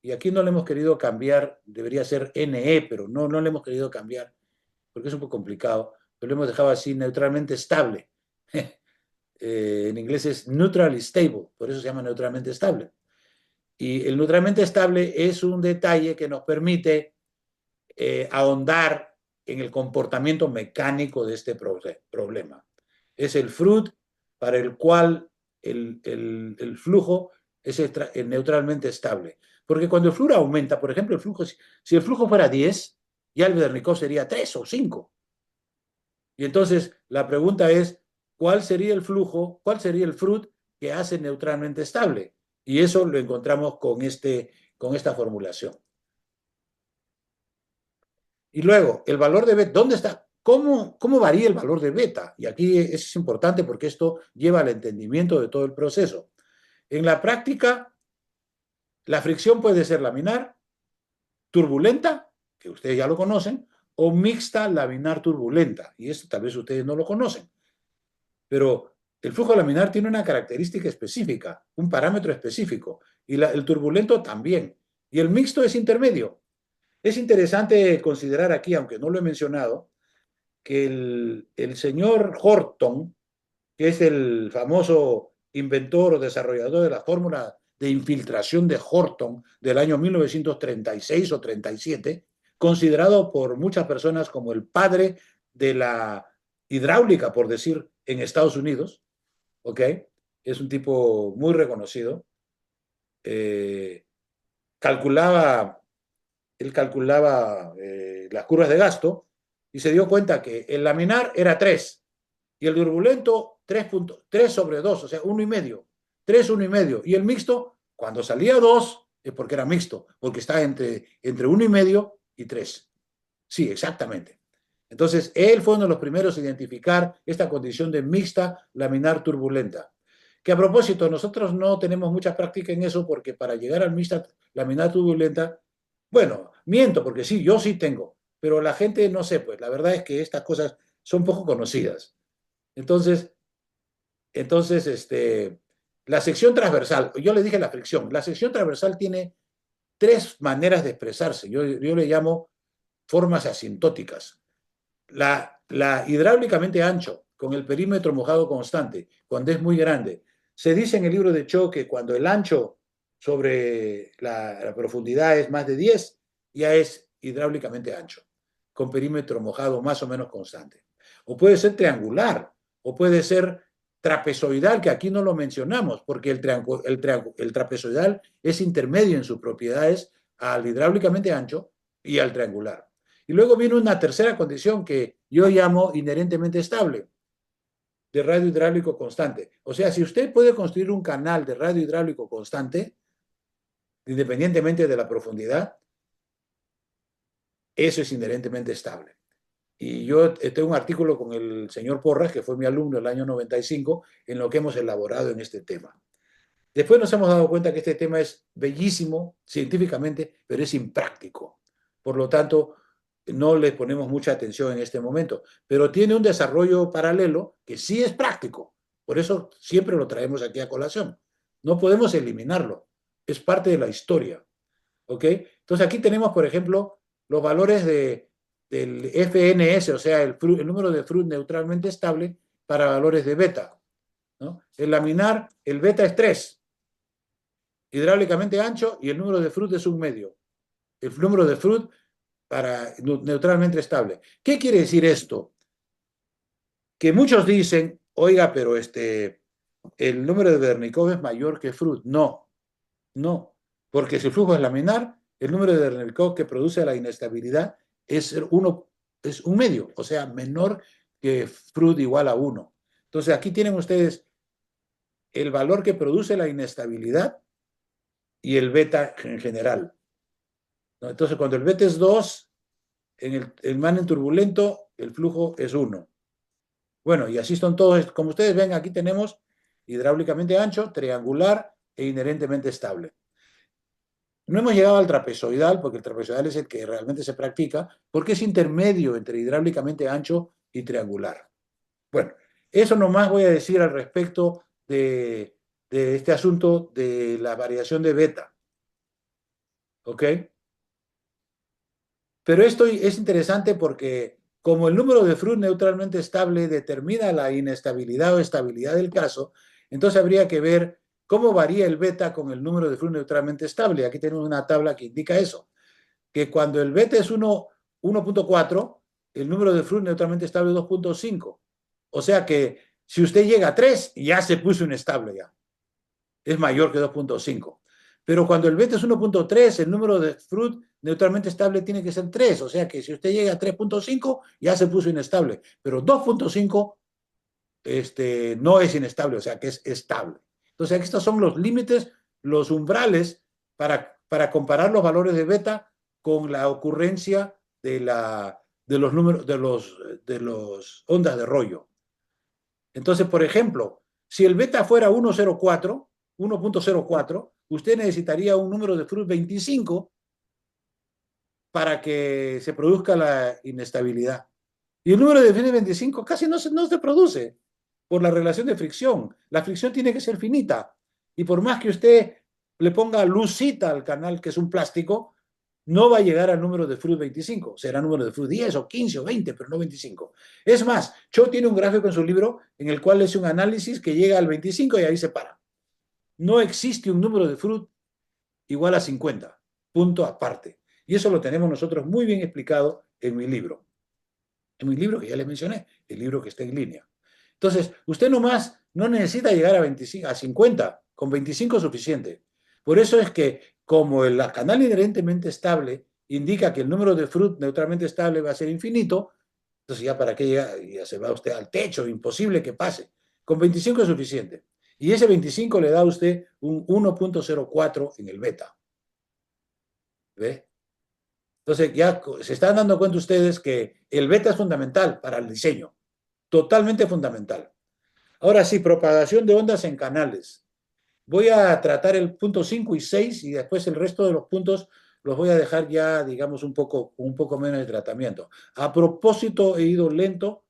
Y aquí no le hemos querido cambiar, debería ser NE, pero no le hemos querido cambiar porque es un poco complicado, pero lo hemos dejado así, neutralmente estable. En inglés es neutral stable, por eso se llama neutralmente estable. Y el neutralmente estable es un detalle que nos permite ahondar en el comportamiento mecánico de este problema. Es el Freud para el cual el flujo es neutralmente estable. Porque cuando el flujo aumenta, por ejemplo, el flujo, si el flujo fuera 10, ya el Bernicov sería 3 o 5. Y entonces la pregunta es, ¿cuál sería el flujo, cuál sería el Freud que hace neutralmente estable? Y eso lo encontramos con esta formulación. Y luego, el valor de beta, ¿dónde está? ¿Cómo varía el valor de beta? Y aquí es importante porque esto lleva al entendimiento de todo el proceso. En la práctica, la fricción puede ser laminar, turbulenta, que ustedes ya lo conocen, o mixta laminar turbulenta. Y esto tal vez ustedes no lo conocen. Pero el flujo laminar tiene una característica específica, un parámetro específico, y el turbulento también. Y el mixto es intermedio. Es interesante considerar aquí, aunque no lo he mencionado, que el señor Horton, que es el famoso inventor o desarrollador de la fórmula de infiltración de Horton del año 1936 o 37, considerado por muchas personas como el padre de la hidráulica, por decir, en Estados Unidos, ¿ok? Es un tipo muy reconocido. Eh, calculaba, él calculaba las curvas de gasto y se dio cuenta que el laminar era 3 y el turbulento 3 sobre 2, o sea, 1,5. 3, 1,5. Y el mixto, cuando salía 2, es porque era mixto, porque está entre 1,5 y 3. Sí, exactamente. Entonces, él fue uno de los primeros a identificar esta condición de mixta laminar turbulenta. Que a propósito, nosotros no tenemos mucha práctica en eso porque para llegar al mixta laminar turbulenta, bueno, miento porque sí, yo sí tengo, pero la gente no sé, pues la verdad es que estas cosas son poco conocidas. Entonces, la sección transversal, yo le dije la fricción, la sección transversal tiene tres maneras de expresarse, yo le llamo formas asintóticas. La hidráulicamente ancho, con el perímetro mojado constante, cuando es muy grande. Se dice en el libro de Cho que cuando el ancho sobre la profundidad es más de 10, ya es hidráulicamente ancho, con perímetro mojado más o menos constante. O puede ser triangular, o puede ser trapezoidal, que aquí no lo mencionamos, porque el trapezoidal es intermedio en sus propiedades al hidráulicamente ancho y al triangular. Y luego viene una tercera condición que yo llamo inherentemente estable, de radio hidráulico constante. O sea, si usted puede construir un canal de radio hidráulico constante, independientemente de la profundidad, eso es inherentemente estable. Y yo tengo un artículo con el señor Porras, que fue mi alumno el año 95, en lo que hemos elaborado en este tema. Después nos hemos dado cuenta que este tema es bellísimo científicamente, pero es impráctico. Por lo tanto, no le ponemos mucha atención en este momento, pero tiene un desarrollo paralelo que sí es práctico. Por eso siempre lo traemos aquí a colación. No podemos eliminarlo. Es parte de la historia. ¿Ok? Entonces aquí tenemos, por ejemplo, los valores del FNS, o sea, el número de Freud neutralmente estable para valores de beta. ¿No? El laminar, el beta es 3, hidráulicamente ancho, y el número de Freud es 1,5. El número de Freud para neutralmente estable. ¿Qué quiere decir esto? Que muchos dicen, oiga, pero el número de Bernikov es mayor que Freud. No, no, porque si el flujo es laminar, el número de Bernikov que produce la inestabilidad es 1,5, o sea, menor que Freud igual a 1. Entonces aquí tienen ustedes el valor que produce la inestabilidad y el beta en general, ¿no? Entonces cuando el beta es 2, en el Mannen turbulento, el flujo es 1. Bueno, y así son todos. Como ustedes ven, aquí tenemos hidráulicamente ancho, triangular e inherentemente estable. No hemos llegado al trapezoidal, porque el trapezoidal es el que realmente se practica, porque es intermedio entre hidráulicamente ancho y triangular. Bueno, eso nomás voy a decir al respecto de este asunto de la variación de beta. ¿Ok? Pero esto es interesante porque como el número de Freud neutralmente estable determina la inestabilidad o estabilidad del caso, entonces habría que ver cómo varía el beta con el número de Freud neutralmente estable. Aquí tenemos una tabla que indica eso, que cuando el beta es 1.4, el número de Freud neutralmente estable es 2.5. O sea que si usted llega a 3, ya se puso inestable ya. Es mayor que 2.5. Pero cuando el beta es 1.3, el número de Freud neutralmente estable tiene que ser 3. O sea que si usted llega a 3.5, ya se puso inestable. Pero 2.5 no es inestable, o sea que es estable. Entonces, aquí estos son los límites, los umbrales para comparar los valores de beta con la ocurrencia de los números, de los ondas de rollo. Entonces, por ejemplo, si el beta fuera 1.04, usted necesitaría un número de Freud 25 para que se produzca la inestabilidad. Y el número de Freud 25 casi no se produce por la relación de fricción. La fricción tiene que ser finita. Y por más que usted le ponga lucita al canal, que es un plástico, no va a llegar al número de Freud 25. Será número de Freud 10 o 15 o 20, pero no 25. Es más, Cho tiene un gráfico en su libro en el cual es un análisis que llega al 25 y ahí se para. No existe un número de Freud igual a 50, punto aparte. Y eso lo tenemos nosotros muy bien explicado en mi libro. En mi libro que ya les mencioné, el libro que está en línea. Entonces, usted nomás no necesita llegar a 25, a 50, con 25 es suficiente. Por eso es que como el canal inherentemente estable indica que el número de Freud neutralmente estable va a ser infinito, entonces ya para qué llega, ya se va usted al techo, imposible que pase. Con 25 es suficiente. Y ese 25 le da a usted un 1.04 en el beta. ¿Ve? Entonces ya se están dando cuenta ustedes que el beta es fundamental para el diseño, totalmente fundamental. Ahora sí, propagación de ondas en canales. Voy a tratar el punto 5 y 6 y después el resto de los puntos los voy a dejar ya, digamos, un poco menos de tratamiento. A propósito, he ido lento,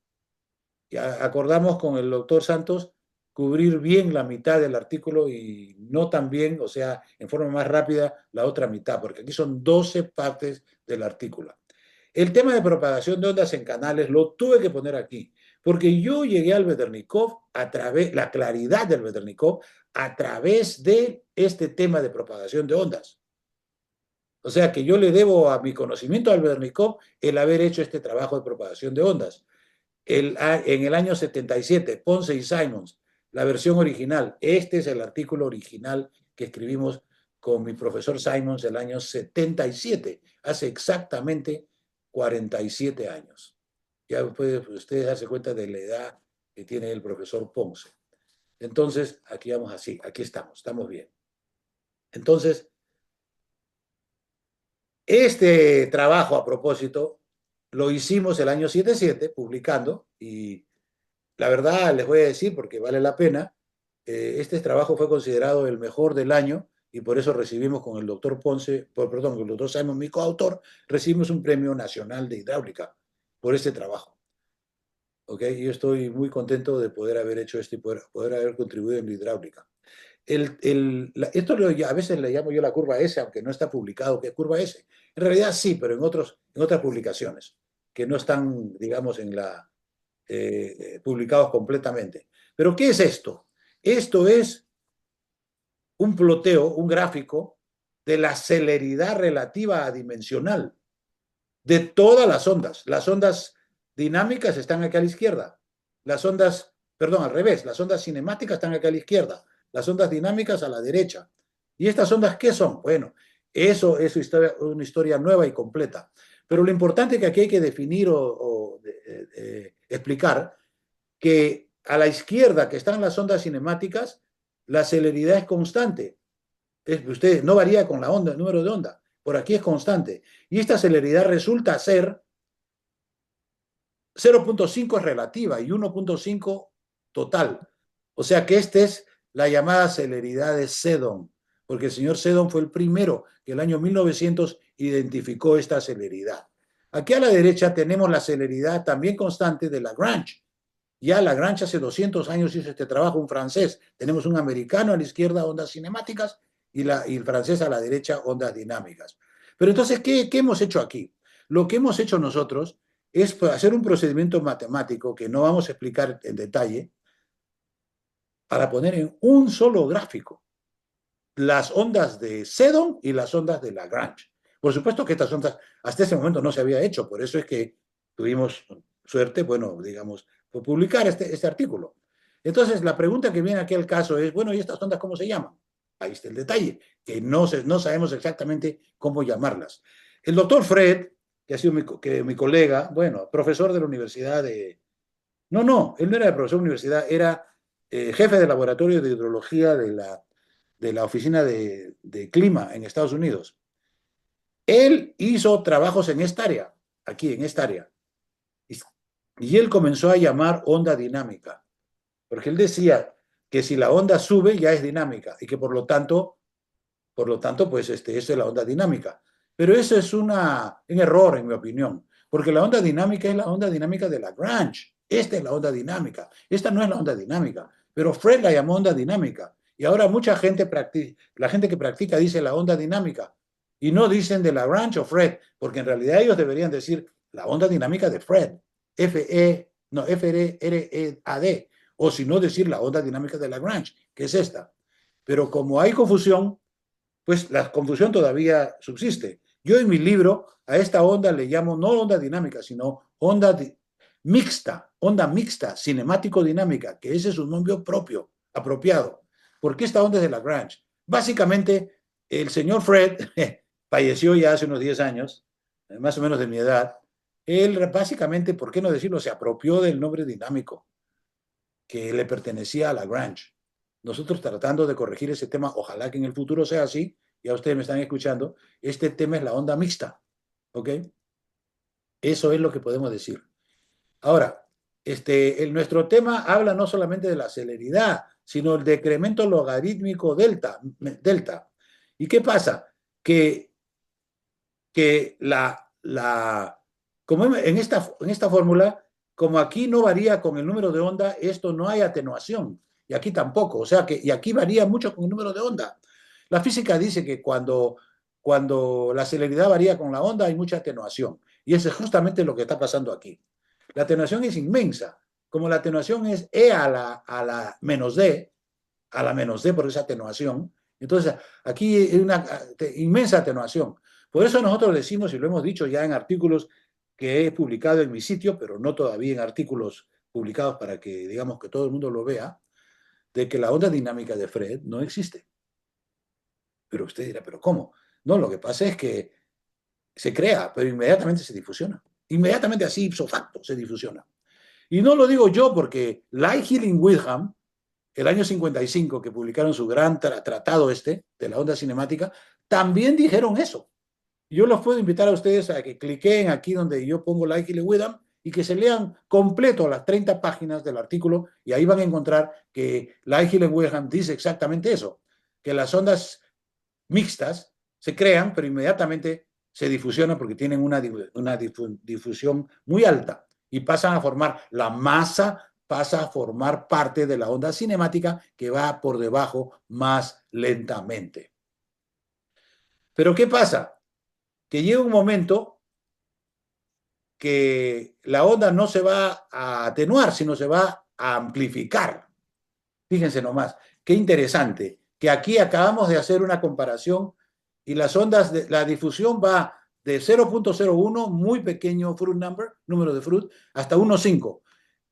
ya acordamos con el doctor Santos cubrir bien la mitad del artículo y no tan bien, o sea, en forma más rápida, la otra mitad, porque aquí son 12 partes del artículo. El tema de propagación de ondas en canales lo tuve que poner aquí, porque yo llegué al Vedernikov a través, la claridad del Vedernikov, a través de este tema de propagación de ondas. O sea que yo le debo a mi conocimiento al Vedernikov el haber hecho este trabajo de propagación de ondas. En el año 77, Ponce y Simons, la versión original. Este es el artículo original que escribimos con mi profesor Simons el año 77, hace exactamente 47 años. Ya puede ustedes darse cuenta de la edad que tiene el profesor Ponce. Entonces, aquí vamos así, aquí estamos bien. Entonces, este trabajo a propósito lo hicimos el año 77, publicando, y la verdad les voy a decir, porque vale la pena, este trabajo fue considerado el mejor del año y por eso recibimos con el doctor Ponce, perdón, con el doctor Simon, mi coautor, recibimos un premio nacional de hidráulica por este trabajo. ¿Okay? Yo estoy muy contento de poder haber hecho esto y poder haber contribuido en la hidráulica. Esto a veces le llamo yo la curva S, aunque no está publicado que es curva S. En realidad sí, pero en otras publicaciones que no están, digamos, publicados completamente. Pero ¿qué es esto? Esto es un ploteo, un gráfico de la celeridad relativa adimensional de todas las ondas. Las ondas dinámicas están aquí a la izquierda. Las ondas, perdón, al revés, las ondas cinemáticas están aquí a la izquierda. Las ondas dinámicas a la derecha. ¿Y estas ondas qué son? Bueno, eso es una historia nueva y completa. Pero lo importante que aquí hay que definir o explicar que a la izquierda, que están las ondas cinemáticas, la celeridad es constante. Usted no varía con la onda, el número de onda. Por aquí es constante. Y esta celeridad resulta ser 0.5 es relativa y 1.5 total. O sea que esta es la llamada celeridad de Seddon, porque el señor Seddon fue el primero que el año 1900 identificó esta celeridad. Aquí a la derecha tenemos la celeridad también constante de Lagrange, Ya Lagrange hace 200 años hizo este trabajo, un francés. Tenemos un americano a la izquierda, ondas cinemáticas, y el francés a la derecha, ondas dinámicas. Pero entonces, ¿qué hemos hecho aquí? Lo que hemos hecho nosotros es hacer un procedimiento matemático que no vamos a explicar en detalle para poner en un solo gráfico las ondas de Seddon y las ondas de Lagrange. Por supuesto que estas ondas hasta ese momento no se había hecho, por eso es que tuvimos suerte, bueno, digamos, por publicar este artículo. Entonces, la pregunta que viene aquí al caso es, bueno, ¿y estas ondas cómo se llaman? Ahí está el detalle, que no sabemos exactamente cómo llamarlas. El doctor Fred, que ha sido mi colega, bueno, profesor de la Universidad de... No, él no era profesor de universidad, era jefe de laboratorio de hidrología de la Oficina de Clima en Estados Unidos. Él hizo trabajos en esta área, aquí en esta área, y él comenzó a llamar onda dinámica, porque él decía que si la onda sube ya es dinámica y que por lo tanto, pues esa es la onda dinámica. Pero eso es un error, en mi opinión, porque la onda dinámica es la onda dinámica de Lagrange. Esta es la onda dinámica. Esta no es la onda dinámica, pero Fred la llamó onda dinámica. Y ahora mucha gente la gente que practica dice la onda dinámica y no dicen de Lagrange o Fred, porque en realidad ellos deberían decir la onda dinámica de Fred, F-R-E-A-D, o si no decir la onda dinámica de Lagrange, que es esta. Pero como hay confusión, pues la confusión todavía subsiste. Yo en mi libro a esta onda le llamo no onda dinámica, sino onda mixta, cinemático-dinámica, que ese es un nombre propio, apropiado. ¿Por qué esta onda es de Lagrange? Básicamente, el señor Fred falleció ya hace unos 10 años, más o menos de mi edad. Él básicamente, ¿por qué no decirlo? Se apropió del nombre dinámico que le pertenecía a Lagrange. Nosotros tratando de corregir ese tema, ojalá que en el futuro sea así, ya ustedes me están escuchando, este tema es la onda mixta, ¿ok? Eso es lo que podemos decir. Ahora, nuestro tema habla no solamente de la celeridad, sino el decremento logarítmico delta. ¿Y qué pasa? Que como en esta fórmula, como aquí no varía con el número de onda, esto no hay atenuación, y aquí tampoco, o sea y aquí varía mucho con el número de onda. La física dice que cuando la celeridad varía con la onda hay mucha atenuación, y eso es justamente lo que está pasando aquí. La atenuación es inmensa, como la atenuación es E a la menos D por esa atenuación, entonces aquí hay una inmensa atenuación. Por eso nosotros decimos, y lo hemos dicho ya en artículos que he publicado en mi sitio, pero no todavía en artículos publicados para que digamos que todo el mundo lo vea, de que la onda dinámica de Fred no existe. Pero usted dirá, ¿pero cómo? No, lo que pasa es que se crea, pero inmediatamente se difusiona. Inmediatamente así, ipso facto, se difusiona. Y no lo digo yo porque Lighthill y Windham, el año 55, que publicaron su gran tratado de la onda cinemática, también dijeron eso. Yo los puedo invitar a ustedes a que cliquen aquí donde yo pongo Lighthill y Windham y que se lean completo las 30 páginas del artículo, y ahí van a encontrar que Lighthill y Windham dice exactamente eso, que las ondas mixtas se crean, pero inmediatamente se difusionan porque tienen una difusión muy alta y pasan a formar la masa, pasa a formar parte de la onda cinemática que va por debajo más lentamente. Pero ¿qué pasa? Que llega un momento que la onda no se va a atenuar, sino se va a amplificar. Fíjense nomás, qué interesante, que aquí acabamos de hacer una comparación y las ondas, la difusión va de 0.01, muy pequeño fruit number, número de fruit, hasta 1.5.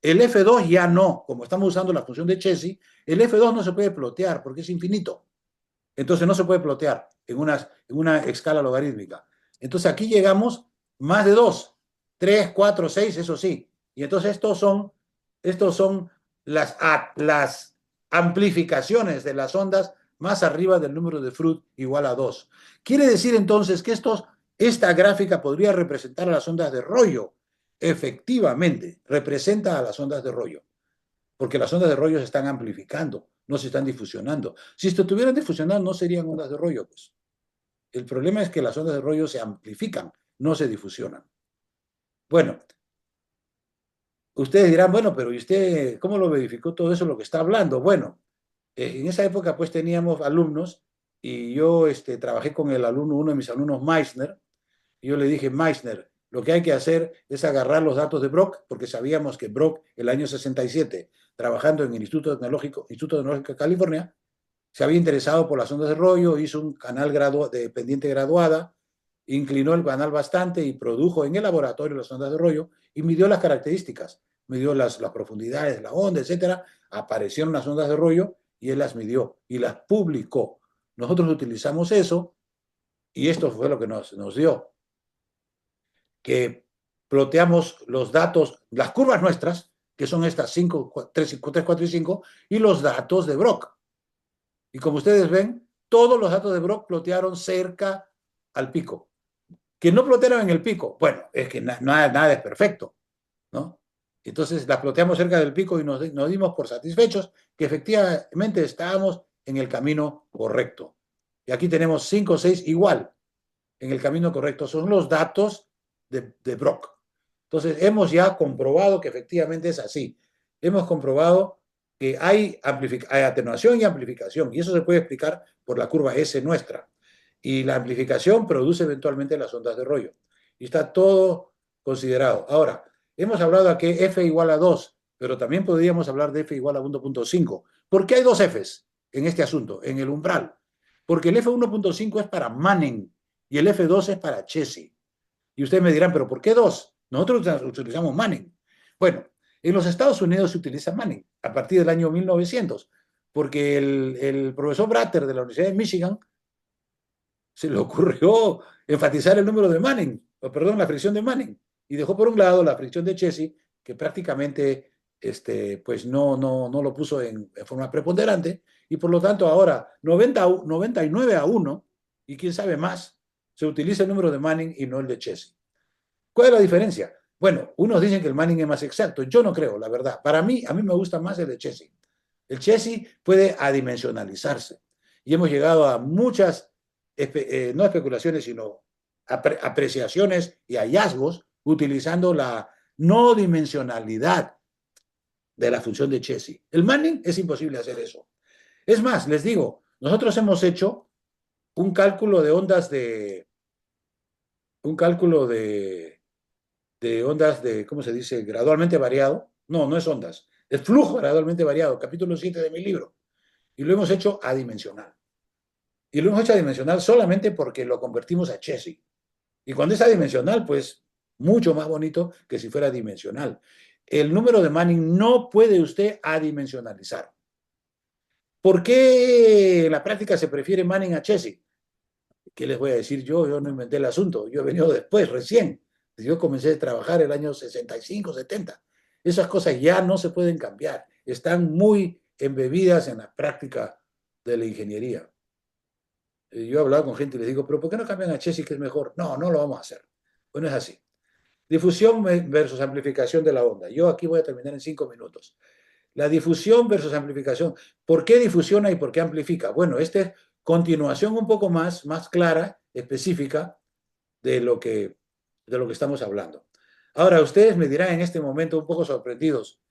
El F2 ya no, como estamos usando la función de Chesi, el F2 no se puede plotear porque es infinito. Entonces no se puede plotear en una escala logarítmica. Entonces aquí llegamos más de 2, 3, 4, 6, eso sí. Y entonces estos son las amplificaciones de las ondas más arriba del número de Fruit igual a 2. Quiere decir entonces que esta gráfica podría representar a las ondas de rollo. Efectivamente, representa a las ondas de rollo, porque las ondas de rollo se están amplificando, no se están difusionando. Si se estuvieran difusionando, no serían ondas de rollo, pues. El problema es que las ondas de rollo se amplifican, no se difusionan. Bueno, ustedes dirán, bueno, pero ¿y usted cómo lo verificó todo eso, lo que está hablando? Bueno, en esa época pues teníamos alumnos y yo trabajé con el alumno, uno de mis alumnos, Meissner, y yo le dije, Meissner, lo que hay que hacer es agarrar los datos de Brock, porque sabíamos que Brock, el año 67, trabajando en el Instituto Tecnológico de California, se había interesado por las ondas de rollo, hizo un canal de pendiente graduada, inclinó el canal bastante y produjo en el laboratorio las ondas de rollo y midió las características, midió las profundidades de la onda, etcétera. Aparecieron las ondas de rollo y él las midió y las publicó. Nosotros utilizamos eso y esto fue lo que nos dio, que ploteamos los datos, las curvas nuestras, que son estas 5, 3, 4 y 5, y los datos de Brock. Y como ustedes ven, todos los datos de Brock plotearon cerca al pico. Que no plotearon en el pico, bueno, es que nada es perfecto, ¿no? Entonces las ploteamos cerca del pico y nos dimos por satisfechos que efectivamente estábamos en el camino correcto. Y aquí tenemos 5 o 6 igual en el camino correcto. Son los datos de Brock. Entonces hemos ya comprobado que efectivamente es así. Hemos comprobado que hay atenuación y amplificación, y eso se puede explicar por la curva S nuestra. Y la amplificación produce eventualmente las ondas de rollo. Y está todo considerado. Ahora, hemos hablado aquí F igual a 2, pero también podríamos hablar de F igual a 1.5. ¿Por qué hay dos Fs en este asunto, en el umbral? Porque el F1.5 es para Manning y el F2 es para Chessy. Y ustedes me dirán, ¿pero por qué dos? Nosotros utilizamos Manning. Bueno, en los Estados Unidos se utiliza Manning a partir del año 1900, porque el profesor Bratter de la Universidad de Michigan se le ocurrió enfatizar el número de Manning, o perdón, la fricción de Manning, y dejó por un lado la fricción de Chessy, que prácticamente pues no lo puso en forma preponderante, y por lo tanto ahora 99-1, y quién sabe más, se utiliza el número de Manning y no el de Chessy. ¿Cuál es la diferencia? Bueno, unos dicen que el Manning es más exacto. Yo no creo, la verdad. Para mí, a mí me gusta más el de Chessy. El Chessy puede adimensionalizarse. Y hemos llegado a muchas, no especulaciones, sino apreciaciones y hallazgos utilizando la no dimensionalidad de la función de Chessy. El Manning es imposible hacer eso. Es más, les digo, nosotros hemos hecho un cálculo de ondas un cálculo de ondas de, ¿cómo se dice? Gradualmente variado. No, no es ondas. Es flujo gradualmente variado, capítulo 7 de mi libro. Y lo hemos hecho adimensional. Y lo hemos hecho adimensional solamente porque lo convertimos a Chessy. Y cuando es adimensional, pues mucho más bonito que si fuera dimensional. El número de Manning no puede usted adimensionalizar. ¿Por qué en la práctica se prefiere Manning a Chessy? ¿Qué les voy a decir yo? Yo no inventé el asunto. Yo he venido después, recién. Yo comencé a trabajar el año 65, 70. Esas cosas ya no se pueden cambiar. Están muy embebidas en la práctica de la ingeniería. Yo he hablado con gente y les digo, pero ¿por qué no cambian a Chessy que es mejor? No, no lo vamos a hacer. Bueno, es así. Difusión versus amplificación de la onda. Yo aquí voy a terminar en 5 minutos. La difusión versus amplificación. ¿Por qué difusiona y por qué amplifica? Bueno, esta es continuación un poco más clara, específica de lo que estamos hablando. Ahora, ustedes me dirán en este momento un poco sorprendidos,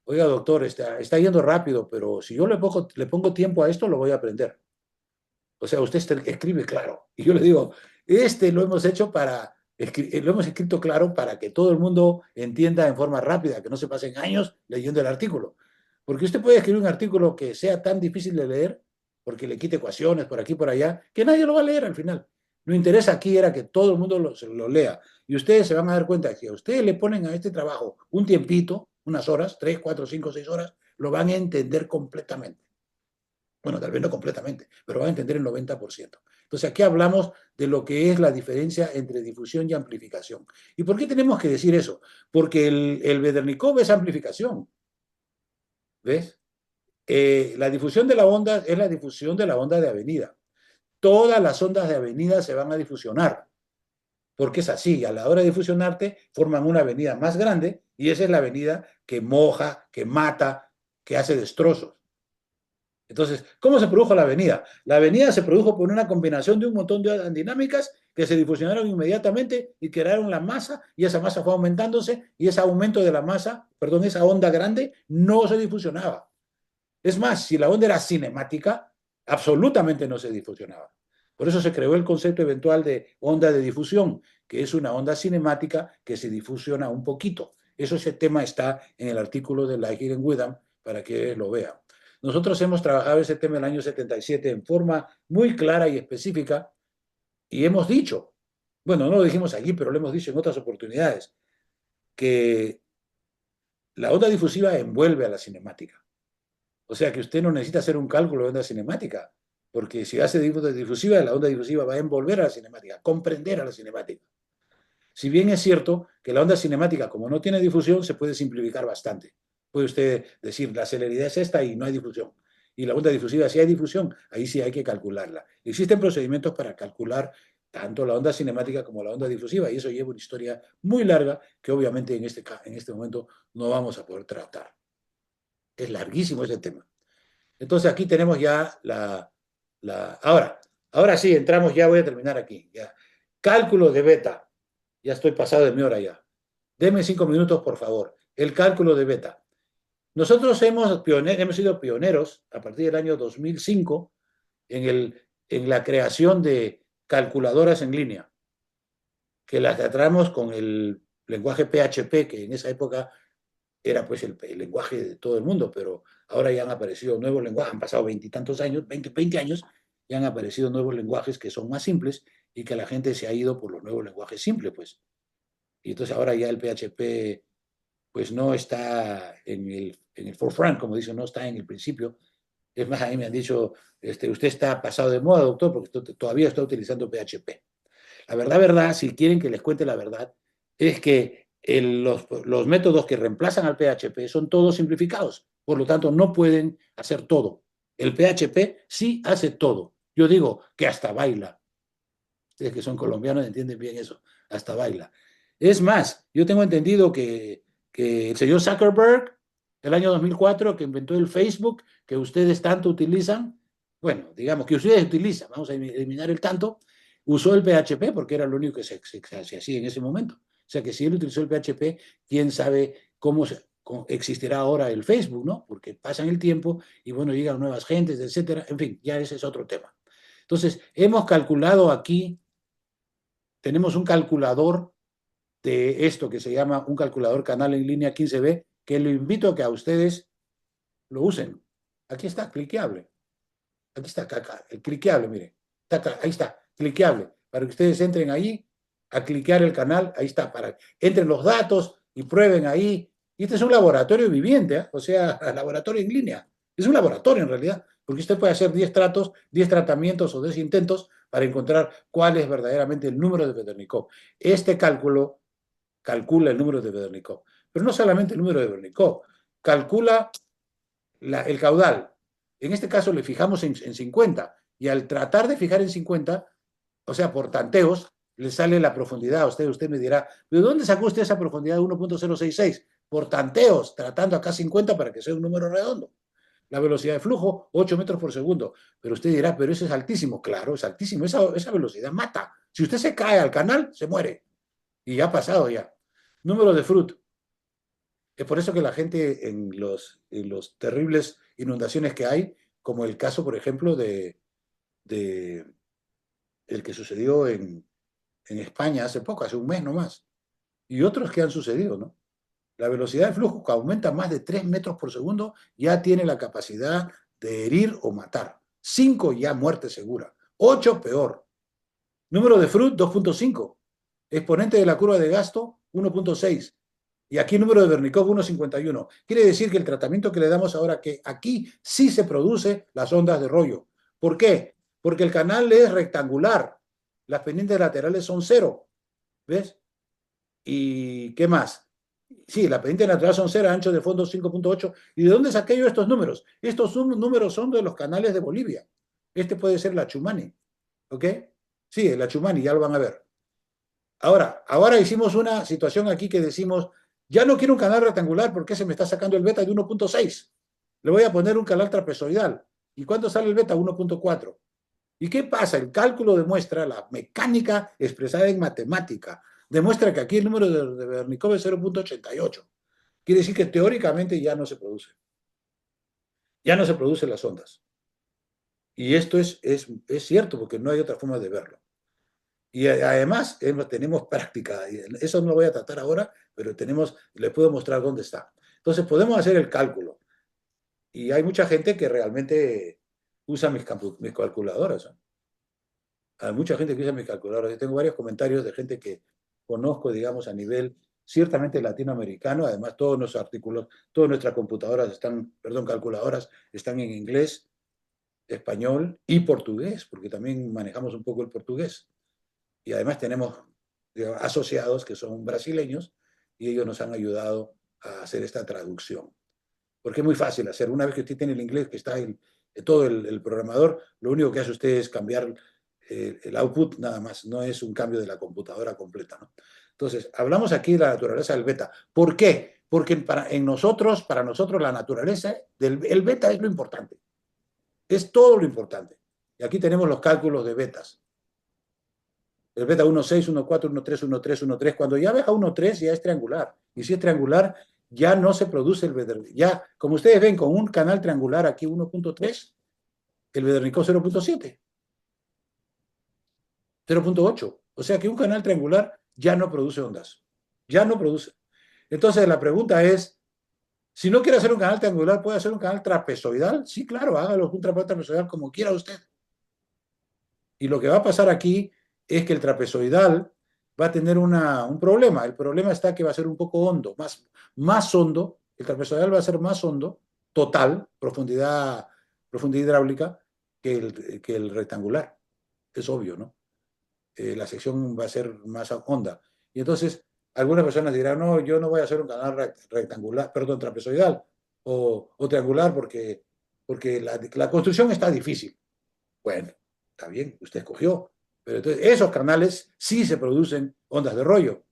oiga, doctor, está yendo rápido, pero si yo le pongo tiempo a esto, lo voy a aprender. O sea, usted escribe claro. Y yo le digo, lo hemos hecho lo hemos escrito claro para que todo el mundo entienda en forma rápida, que no se pasen años leyendo el artículo. Porque usted puede escribir un artículo que sea tan difícil de leer, porque le quite ecuaciones por aquí y por allá, que nadie lo va a leer al final. Lo interesa aquí era que todo el mundo lo lea. Y ustedes se van a dar cuenta que a ustedes le ponen a este trabajo un tiempito, unas horas, 3, 4, 5, 6 horas, lo van a entender completamente. Bueno, tal vez no completamente, pero van a entender el 90%. Entonces, aquí hablamos de lo que es la diferencia entre difusión y amplificación. ¿Y por qué tenemos que decir eso? Porque el Vedernikov es amplificación, ¿ves? La difusión de la onda es la difusión de la onda de avenida. Todas las ondas de avenida se van a difusionar, porque es así. A la hora de difusionarte, forman una avenida más grande y esa es la avenida que moja, que mata, que hace destrozos. Entonces, ¿cómo se produjo la avenida? La avenida se produjo por una combinación de un montón de dinámicas que se difusionaron inmediatamente y crearon la masa, y esa masa fue aumentándose, y ese aumento de la masa, perdón, esa onda grande, no se difusionaba. Es más, si la onda era cinemática, absolutamente no se difusionaba. Por eso se creó el concepto eventual de onda de difusión, que es una onda cinemática que se difusiona un poquito. Ese tema está en el artículo de Lightyear and Witham para que lo vean. Nosotros hemos trabajado ese tema en el año 77 en forma muy clara y específica y hemos dicho, bueno, no lo dijimos aquí, pero lo hemos dicho en otras oportunidades, que la onda difusiva envuelve a la cinemática. O sea que usted no necesita hacer un cálculo de onda cinemática, porque si hace difusiva, la onda difusiva va a envolver a la cinemática, comprender a la cinemática. Si bien es cierto que la onda cinemática, como no tiene difusión, se puede simplificar bastante. Puede usted decir, la celeridad es esta y no hay difusión. Y la onda difusiva, si hay difusión, ahí sí hay que calcularla. Existen procedimientos para calcular tanto la onda cinemática como la onda difusiva, y eso lleva una historia muy larga que obviamente en este momento no vamos a poder tratar. Es larguísimo ese tema. Entonces aquí tenemos ya ahora sí, entramos, ya voy a terminar aquí. Ya. Cálculo de beta. Ya estoy pasado de mi hora ya. Deme 5 minutos, por favor. El cálculo de beta. Nosotros hemos sido pioneros a partir del año 2005 en la creación de calculadoras en línea, que las tratamos con el lenguaje PHP, que en esa época era pues el lenguaje de todo el mundo, pero ahora ya han aparecido nuevos lenguajes, han pasado 20 y tantos años, 20 años, y han aparecido nuevos lenguajes que son más simples y que la gente se ha ido por los nuevos lenguajes simples, pues. Y entonces ahora ya el PHP pues no está en el forefront, como dicen, no está en el principio. Es más, a mí me han dicho, usted está pasado de moda, doctor, porque todavía está utilizando PHP. La verdad, si quieren que les cuente la verdad, es que los métodos que reemplazan al PHP son todos simplificados. Por lo tanto, no pueden hacer todo. El PHP sí hace todo. Yo digo que hasta baila. Ustedes que son colombianos entienden bien eso. Hasta baila. Es más, yo tengo entendido que el señor Zuckerberg, el año 2004, que inventó el Facebook, que ustedes tanto utilizan, bueno, digamos que ustedes utilizan, vamos a eliminar el tanto, usó el PHP porque era lo único que se hacía en ese momento. O sea que si él utilizó el PHP, quién sabe cómo existirá ahora el Facebook, ¿no? Porque pasan el tiempo y bueno, llegan nuevas gentes, etcétera. En fin, ya ese es otro tema. Entonces, hemos calculado aquí, tenemos un calculador de esto que se llama un calculador canal en línea 15B, que lo invito a que a ustedes lo usen. Aquí está, cliqueable. Aquí está, acá, el cliqueable, mire. Está acá, ahí está, cliqueable. Para que ustedes entren ahí a cliquear el canal, ahí está, para entren los datos y prueben ahí. Y este es un laboratorio viviente, ¿eh? O sea, laboratorio en línea. Es un laboratorio en realidad, porque usted puede hacer 10 tratos, 10 tratamientos o 10 intentos para encontrar cuál es verdaderamente el número de Bedernikov. Este cálculo calcula el número de Bedernikov. Pero no solamente el número de Bedernikov, calcula el caudal. En este caso le fijamos en 50 y al tratar de fijar en 50, o sea, por tanteos, le sale la profundidad. Usted me dirá, ¿de dónde sacó usted esa profundidad de 1.066? Por tanteos, tratando acá 50 para que sea un número redondo. La velocidad de flujo, 8 metros por segundo. Pero usted dirá, pero eso es altísimo. Claro, es altísimo. Esa velocidad mata. Si usted se cae al canal, se muere. Y ya ha pasado ya. Número de Fruit. Es por eso que la gente en los terribles inundaciones que hay, como el caso, por ejemplo, de el que sucedió en España hace poco, hace un mes nomás, y otros que han sucedido, ¿no? La velocidad de flujo que aumenta más de 3 metros por segundo ya tiene la capacidad de herir o matar. 5 ya muerte segura. 8 peor. Número de Fruit 2.5. Exponente de la curva de gasto 1.6. Y aquí el número de Bedernikov 1.51. Quiere decir que el tratamiento que le damos ahora, que aquí sí se produce las ondas de rollo. ¿Por qué? Porque el canal es rectangular. Las pendientes laterales son 0. ¿Ves? ¿Y qué más? Sí, la pendiente lateral son 0, ancho de fondo 5.8. ¿Y de dónde saqué yo estos números? Estos números son de los canales de Bolivia. Este puede ser la Chumani. ¿Ok? Sí, la Chumani, ya lo van a ver. Ahora hicimos una situación aquí que decimos, ya no quiero un canal rectangular porque se me está sacando el beta de 1.6. Le voy a poner un canal trapezoidal. ¿Y cuánto sale el beta? 1.4. ¿Y qué pasa? El cálculo demuestra, la mecánica expresada en matemática, demuestra que aquí el número de Bernikov es 0,88. Quiere decir que teóricamente ya no se produce. Ya no se producen las ondas. Y esto es cierto porque no hay otra forma de verlo. Y además tenemos práctica, y eso no lo voy a tratar ahora, pero les puedo mostrar dónde está. Entonces podemos hacer el cálculo. Y hay mucha gente que realmente usa mis calculadoras. ¿Eh? Hay mucha gente que usa mis calculadoras. Yo tengo varios comentarios de gente que conozco, digamos, a nivel ciertamente latinoamericano. Además, todos nuestros artículos, todas nuestras computadoras están, perdón, calculadoras están en inglés, español y portugués, porque también manejamos un poco el portugués. Y además tenemos digamos, asociados que son brasileños y ellos nos han ayudado a hacer esta traducción. Porque es muy fácil hacer. Una vez que usted tiene el inglés, que está todo el programador, lo único que hace usted es cambiar el output nada más, no es un cambio de la computadora completa. ¿No? Entonces, hablamos aquí de la naturaleza del beta. ¿Por qué? Porque para nosotros la naturaleza el beta es lo importante. Es todo lo importante. Y aquí tenemos los cálculos de betas. El beta 1.6, 1.4, 1.3, 1.3, 1.3. Cuando ya ves a 1.3 ya es triangular. Y si es triangular, ya no se produce el Bedernickel. Ya, como ustedes ven, con un canal triangular aquí 1.3, el Bedernickel 0.7, 0.8. O sea que un canal triangular ya no produce ondas. Ya no produce. Entonces la pregunta es, si no quiere hacer un canal triangular, ¿puede hacer un canal trapezoidal? Sí, claro, hágalo un trapezoidal como quiera usted. Y lo que va a pasar aquí es que el trapezoidal va a tener un problema. El problema está que va a ser un poco hondo, más hondo. El trapezoidal va a ser más hondo, total, profundidad hidráulica, que el rectangular. Es obvio, ¿no? La sección va a ser más honda. Y entonces, algunas personas dirán, no, yo no voy a hacer un canal rectangular, perdón, trapezoidal o triangular porque la construcción está difícil. Bueno, está bien, usted escogió. Pero entonces esos canales sí se producen ondas de rollo.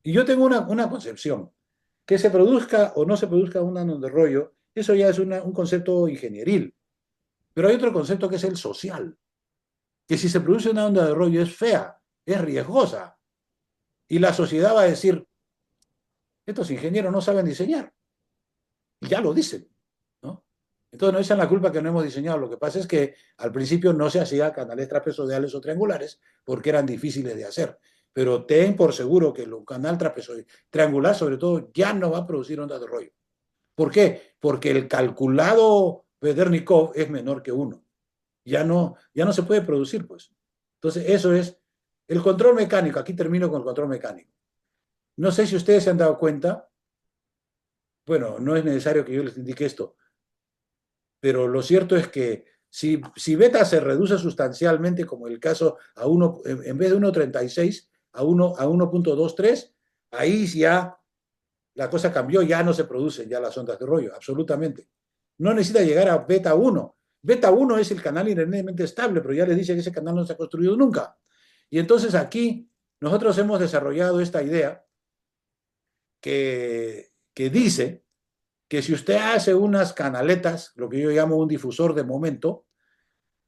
Y yo tengo una concepción. Que se produzca o no se produzca una onda de rollo, eso ya es un concepto ingenieril. Pero hay otro concepto que es el social. Que si se produce una onda de rollo es fea, es riesgosa. Y la sociedad va a decir, estos ingenieros no saben diseñar. Y ya lo dicen. ¿No? Entonces no echan la culpa que no hemos diseñado. Lo que pasa es que al principio no se hacía canales trapezoidales o triangulares porque eran difíciles de hacer. Pero ten por seguro que el canal trapezoidal, triangular sobre todo, ya no va a producir ondas de rollo. ¿Por qué? Porque el calculado Bedernikov es menor que 1. Ya no se puede producir, pues. Entonces, eso es el control mecánico. Aquí termino con el control mecánico. No sé si ustedes se han dado cuenta, bueno, no es necesario que yo les indique esto, pero lo cierto es que si beta se reduce sustancialmente, como el caso a 1, en vez de 1.36 a 1.23, ahí ya la cosa cambió, ya no se producen ya las ondas de rollo, absolutamente. No necesita llegar a beta 1. Beta 1 es el canal inherentemente estable, pero ya les dice que ese canal no se ha construido nunca. Y entonces aquí nosotros hemos desarrollado esta idea que dice que si usted hace unas canaletas, lo que yo llamo un difusor de momento,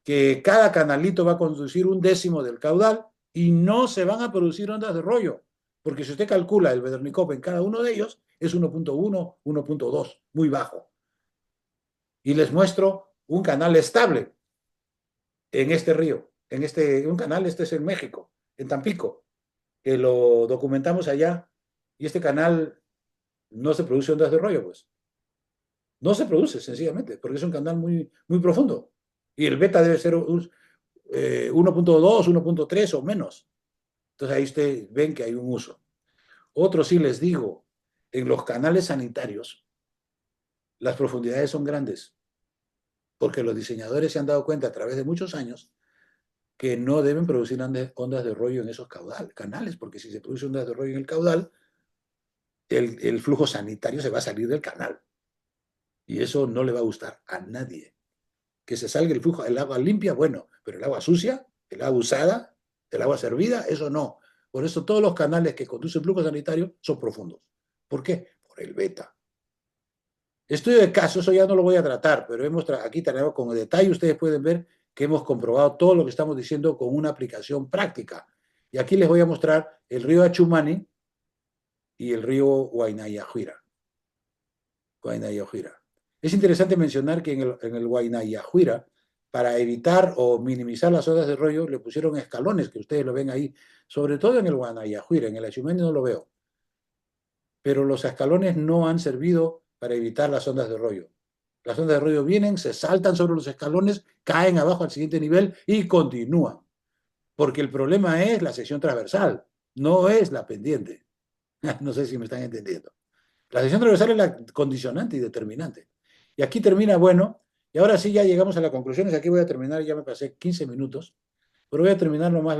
que cada canalito va a conducir un décimo del caudal y no se van a producir ondas de rollo, porque si usted calcula el Bedernikov en cada uno de ellos, es 1.1, 1.2, muy bajo. Y les muestro un canal estable en este río, un canal, este es en México, en Tampico, que lo documentamos allá, y este canal no se produce ondas de rollo, pues. No se produce, sencillamente, porque es un canal muy, muy profundo. Y el beta debe ser 1.2, 1.3 o menos. Entonces ahí ustedes ven que hay un uso. Otro sí les digo, en los canales sanitarios, las profundidades son grandes, porque los diseñadores se han dado cuenta a través de muchos años que no deben producir ondas de rollo en esos canales, porque si se produce ondas de rollo en el caudal, el flujo sanitario se va a salir del canal. Y eso no le va a gustar a nadie. Que se salga el flujo, el agua limpia, bueno, pero el agua sucia, el agua usada, el agua servida, eso no. Por eso todos los canales que conducen flujo sanitario son profundos. ¿Por qué? Por el beta. Estudio de caso, eso ya no lo voy a tratar, pero aquí tenemos con detalle, ustedes pueden ver que hemos comprobado todo lo que estamos diciendo con una aplicación práctica. Y aquí les voy a mostrar el río Achumani y el río Huaynayahuira. Guaynayahuira. Es interesante mencionar que en el Guaynayahuira, para evitar o minimizar las olas de rollo, le pusieron escalones, que ustedes lo ven ahí, sobre todo en el Guaynayahuira, en el Achumani no lo veo, pero los escalones no han servido para evitar las ondas de rollo. Las ondas de rollo vienen, se saltan sobre los escalones, caen abajo al siguiente nivel y continúan. Porque el problema es la sección transversal, no es la pendiente. No sé si me están entendiendo. La sección transversal es la condicionante y determinante. Y aquí termina, bueno, y ahora sí ya llegamos a las conclusiones. Aquí voy a terminar, ya me pasé 15 minutos, pero voy a terminar nomás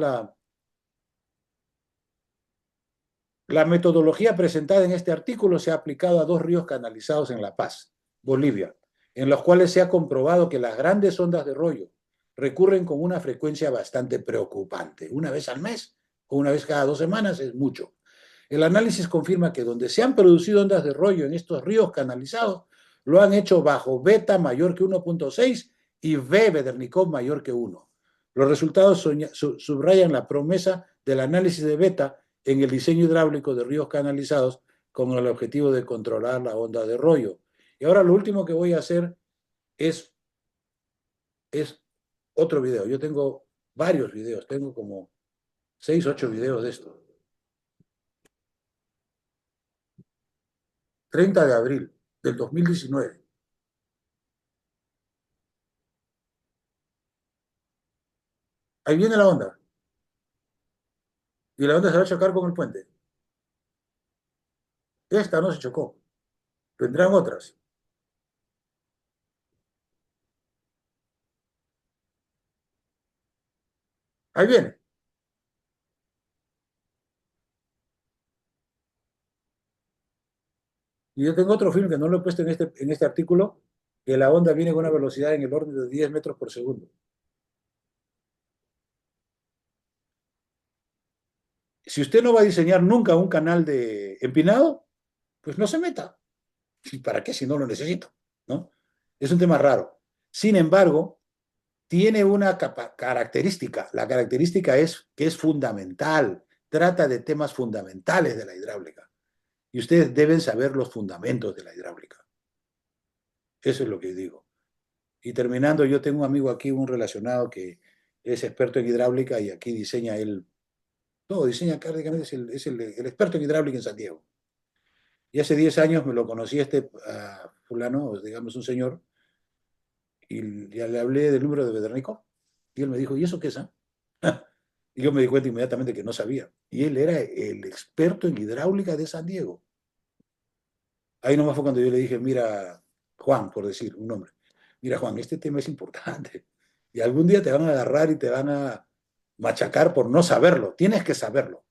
la metodología presentada en este artículo se ha aplicado a 2 ríos canalizados en La Paz, Bolivia, en los cuales se ha comprobado que las grandes ondas de rollo recurren con una frecuencia bastante preocupante. Una vez al mes o una vez cada 2 semanas es mucho. El análisis confirma que donde se han producido ondas de rollo en estos ríos canalizados, lo han hecho bajo beta mayor que 1.6 y V Bedernikov mayor que 1. Los resultados subrayan la promesa del análisis de beta en el diseño hidráulico de ríos canalizados con el objetivo de controlar la onda de rollo. Y ahora lo último que voy a hacer es, es otro video. Yo tengo varios videos, tengo como 6, 8 videos de esto. 30 de abril del 2019. Ahí viene la onda. Y la onda se va a chocar con el puente. Esta no se chocó. Vendrán otras. Ahí viene. Y yo tengo otro film que no lo he puesto en este artículo, que la onda viene con una velocidad en el orden de 10 metros por segundo. Si usted no va a diseñar nunca un canal de empinado, pues no se meta. ¿Para qué si no lo necesito? ¿No? Es un tema raro. Sin embargo, tiene una característica. La característica es que es fundamental. Trata de temas fundamentales de la hidráulica. Y ustedes deben saber los fundamentos de la hidráulica. Eso es lo que digo. Y terminando, yo tengo un amigo aquí, un relacionado que es experto en hidráulica y aquí diseña él, todo diseña prácticamente, es el experto en hidráulica en San Diego. Y hace 10 años me lo conocí fulano, digamos un señor, y ya le hablé del número de Bedernico, y él me dijo, ¿y eso qué es? Y yo me di cuenta inmediatamente que no sabía. Y él era el experto en hidráulica de San Diego. Ahí nomás fue cuando yo le dije, mira, Juan, por decir un nombre, mira, Juan, este tema es importante. Y algún día te van a agarrar y te van a machacar por no saberlo. Tienes que saberlo.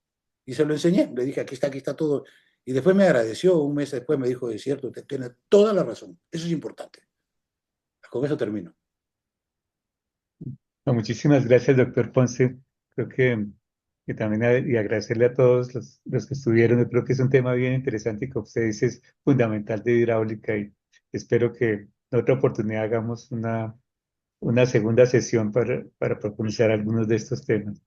Y se lo enseñé. Le dije, aquí está todo. Y después me agradeció, un mes después me dijo, es cierto, usted tiene toda la razón. Eso es importante. Con eso termino. No, muchísimas gracias, doctor Ponce. Creo que también y agradecerle a todos los que estuvieron. Yo creo que es un tema bien interesante y como usted dice es fundamental de hidráulica y espero que en otra oportunidad hagamos una segunda sesión para profundizar algunos de estos temas.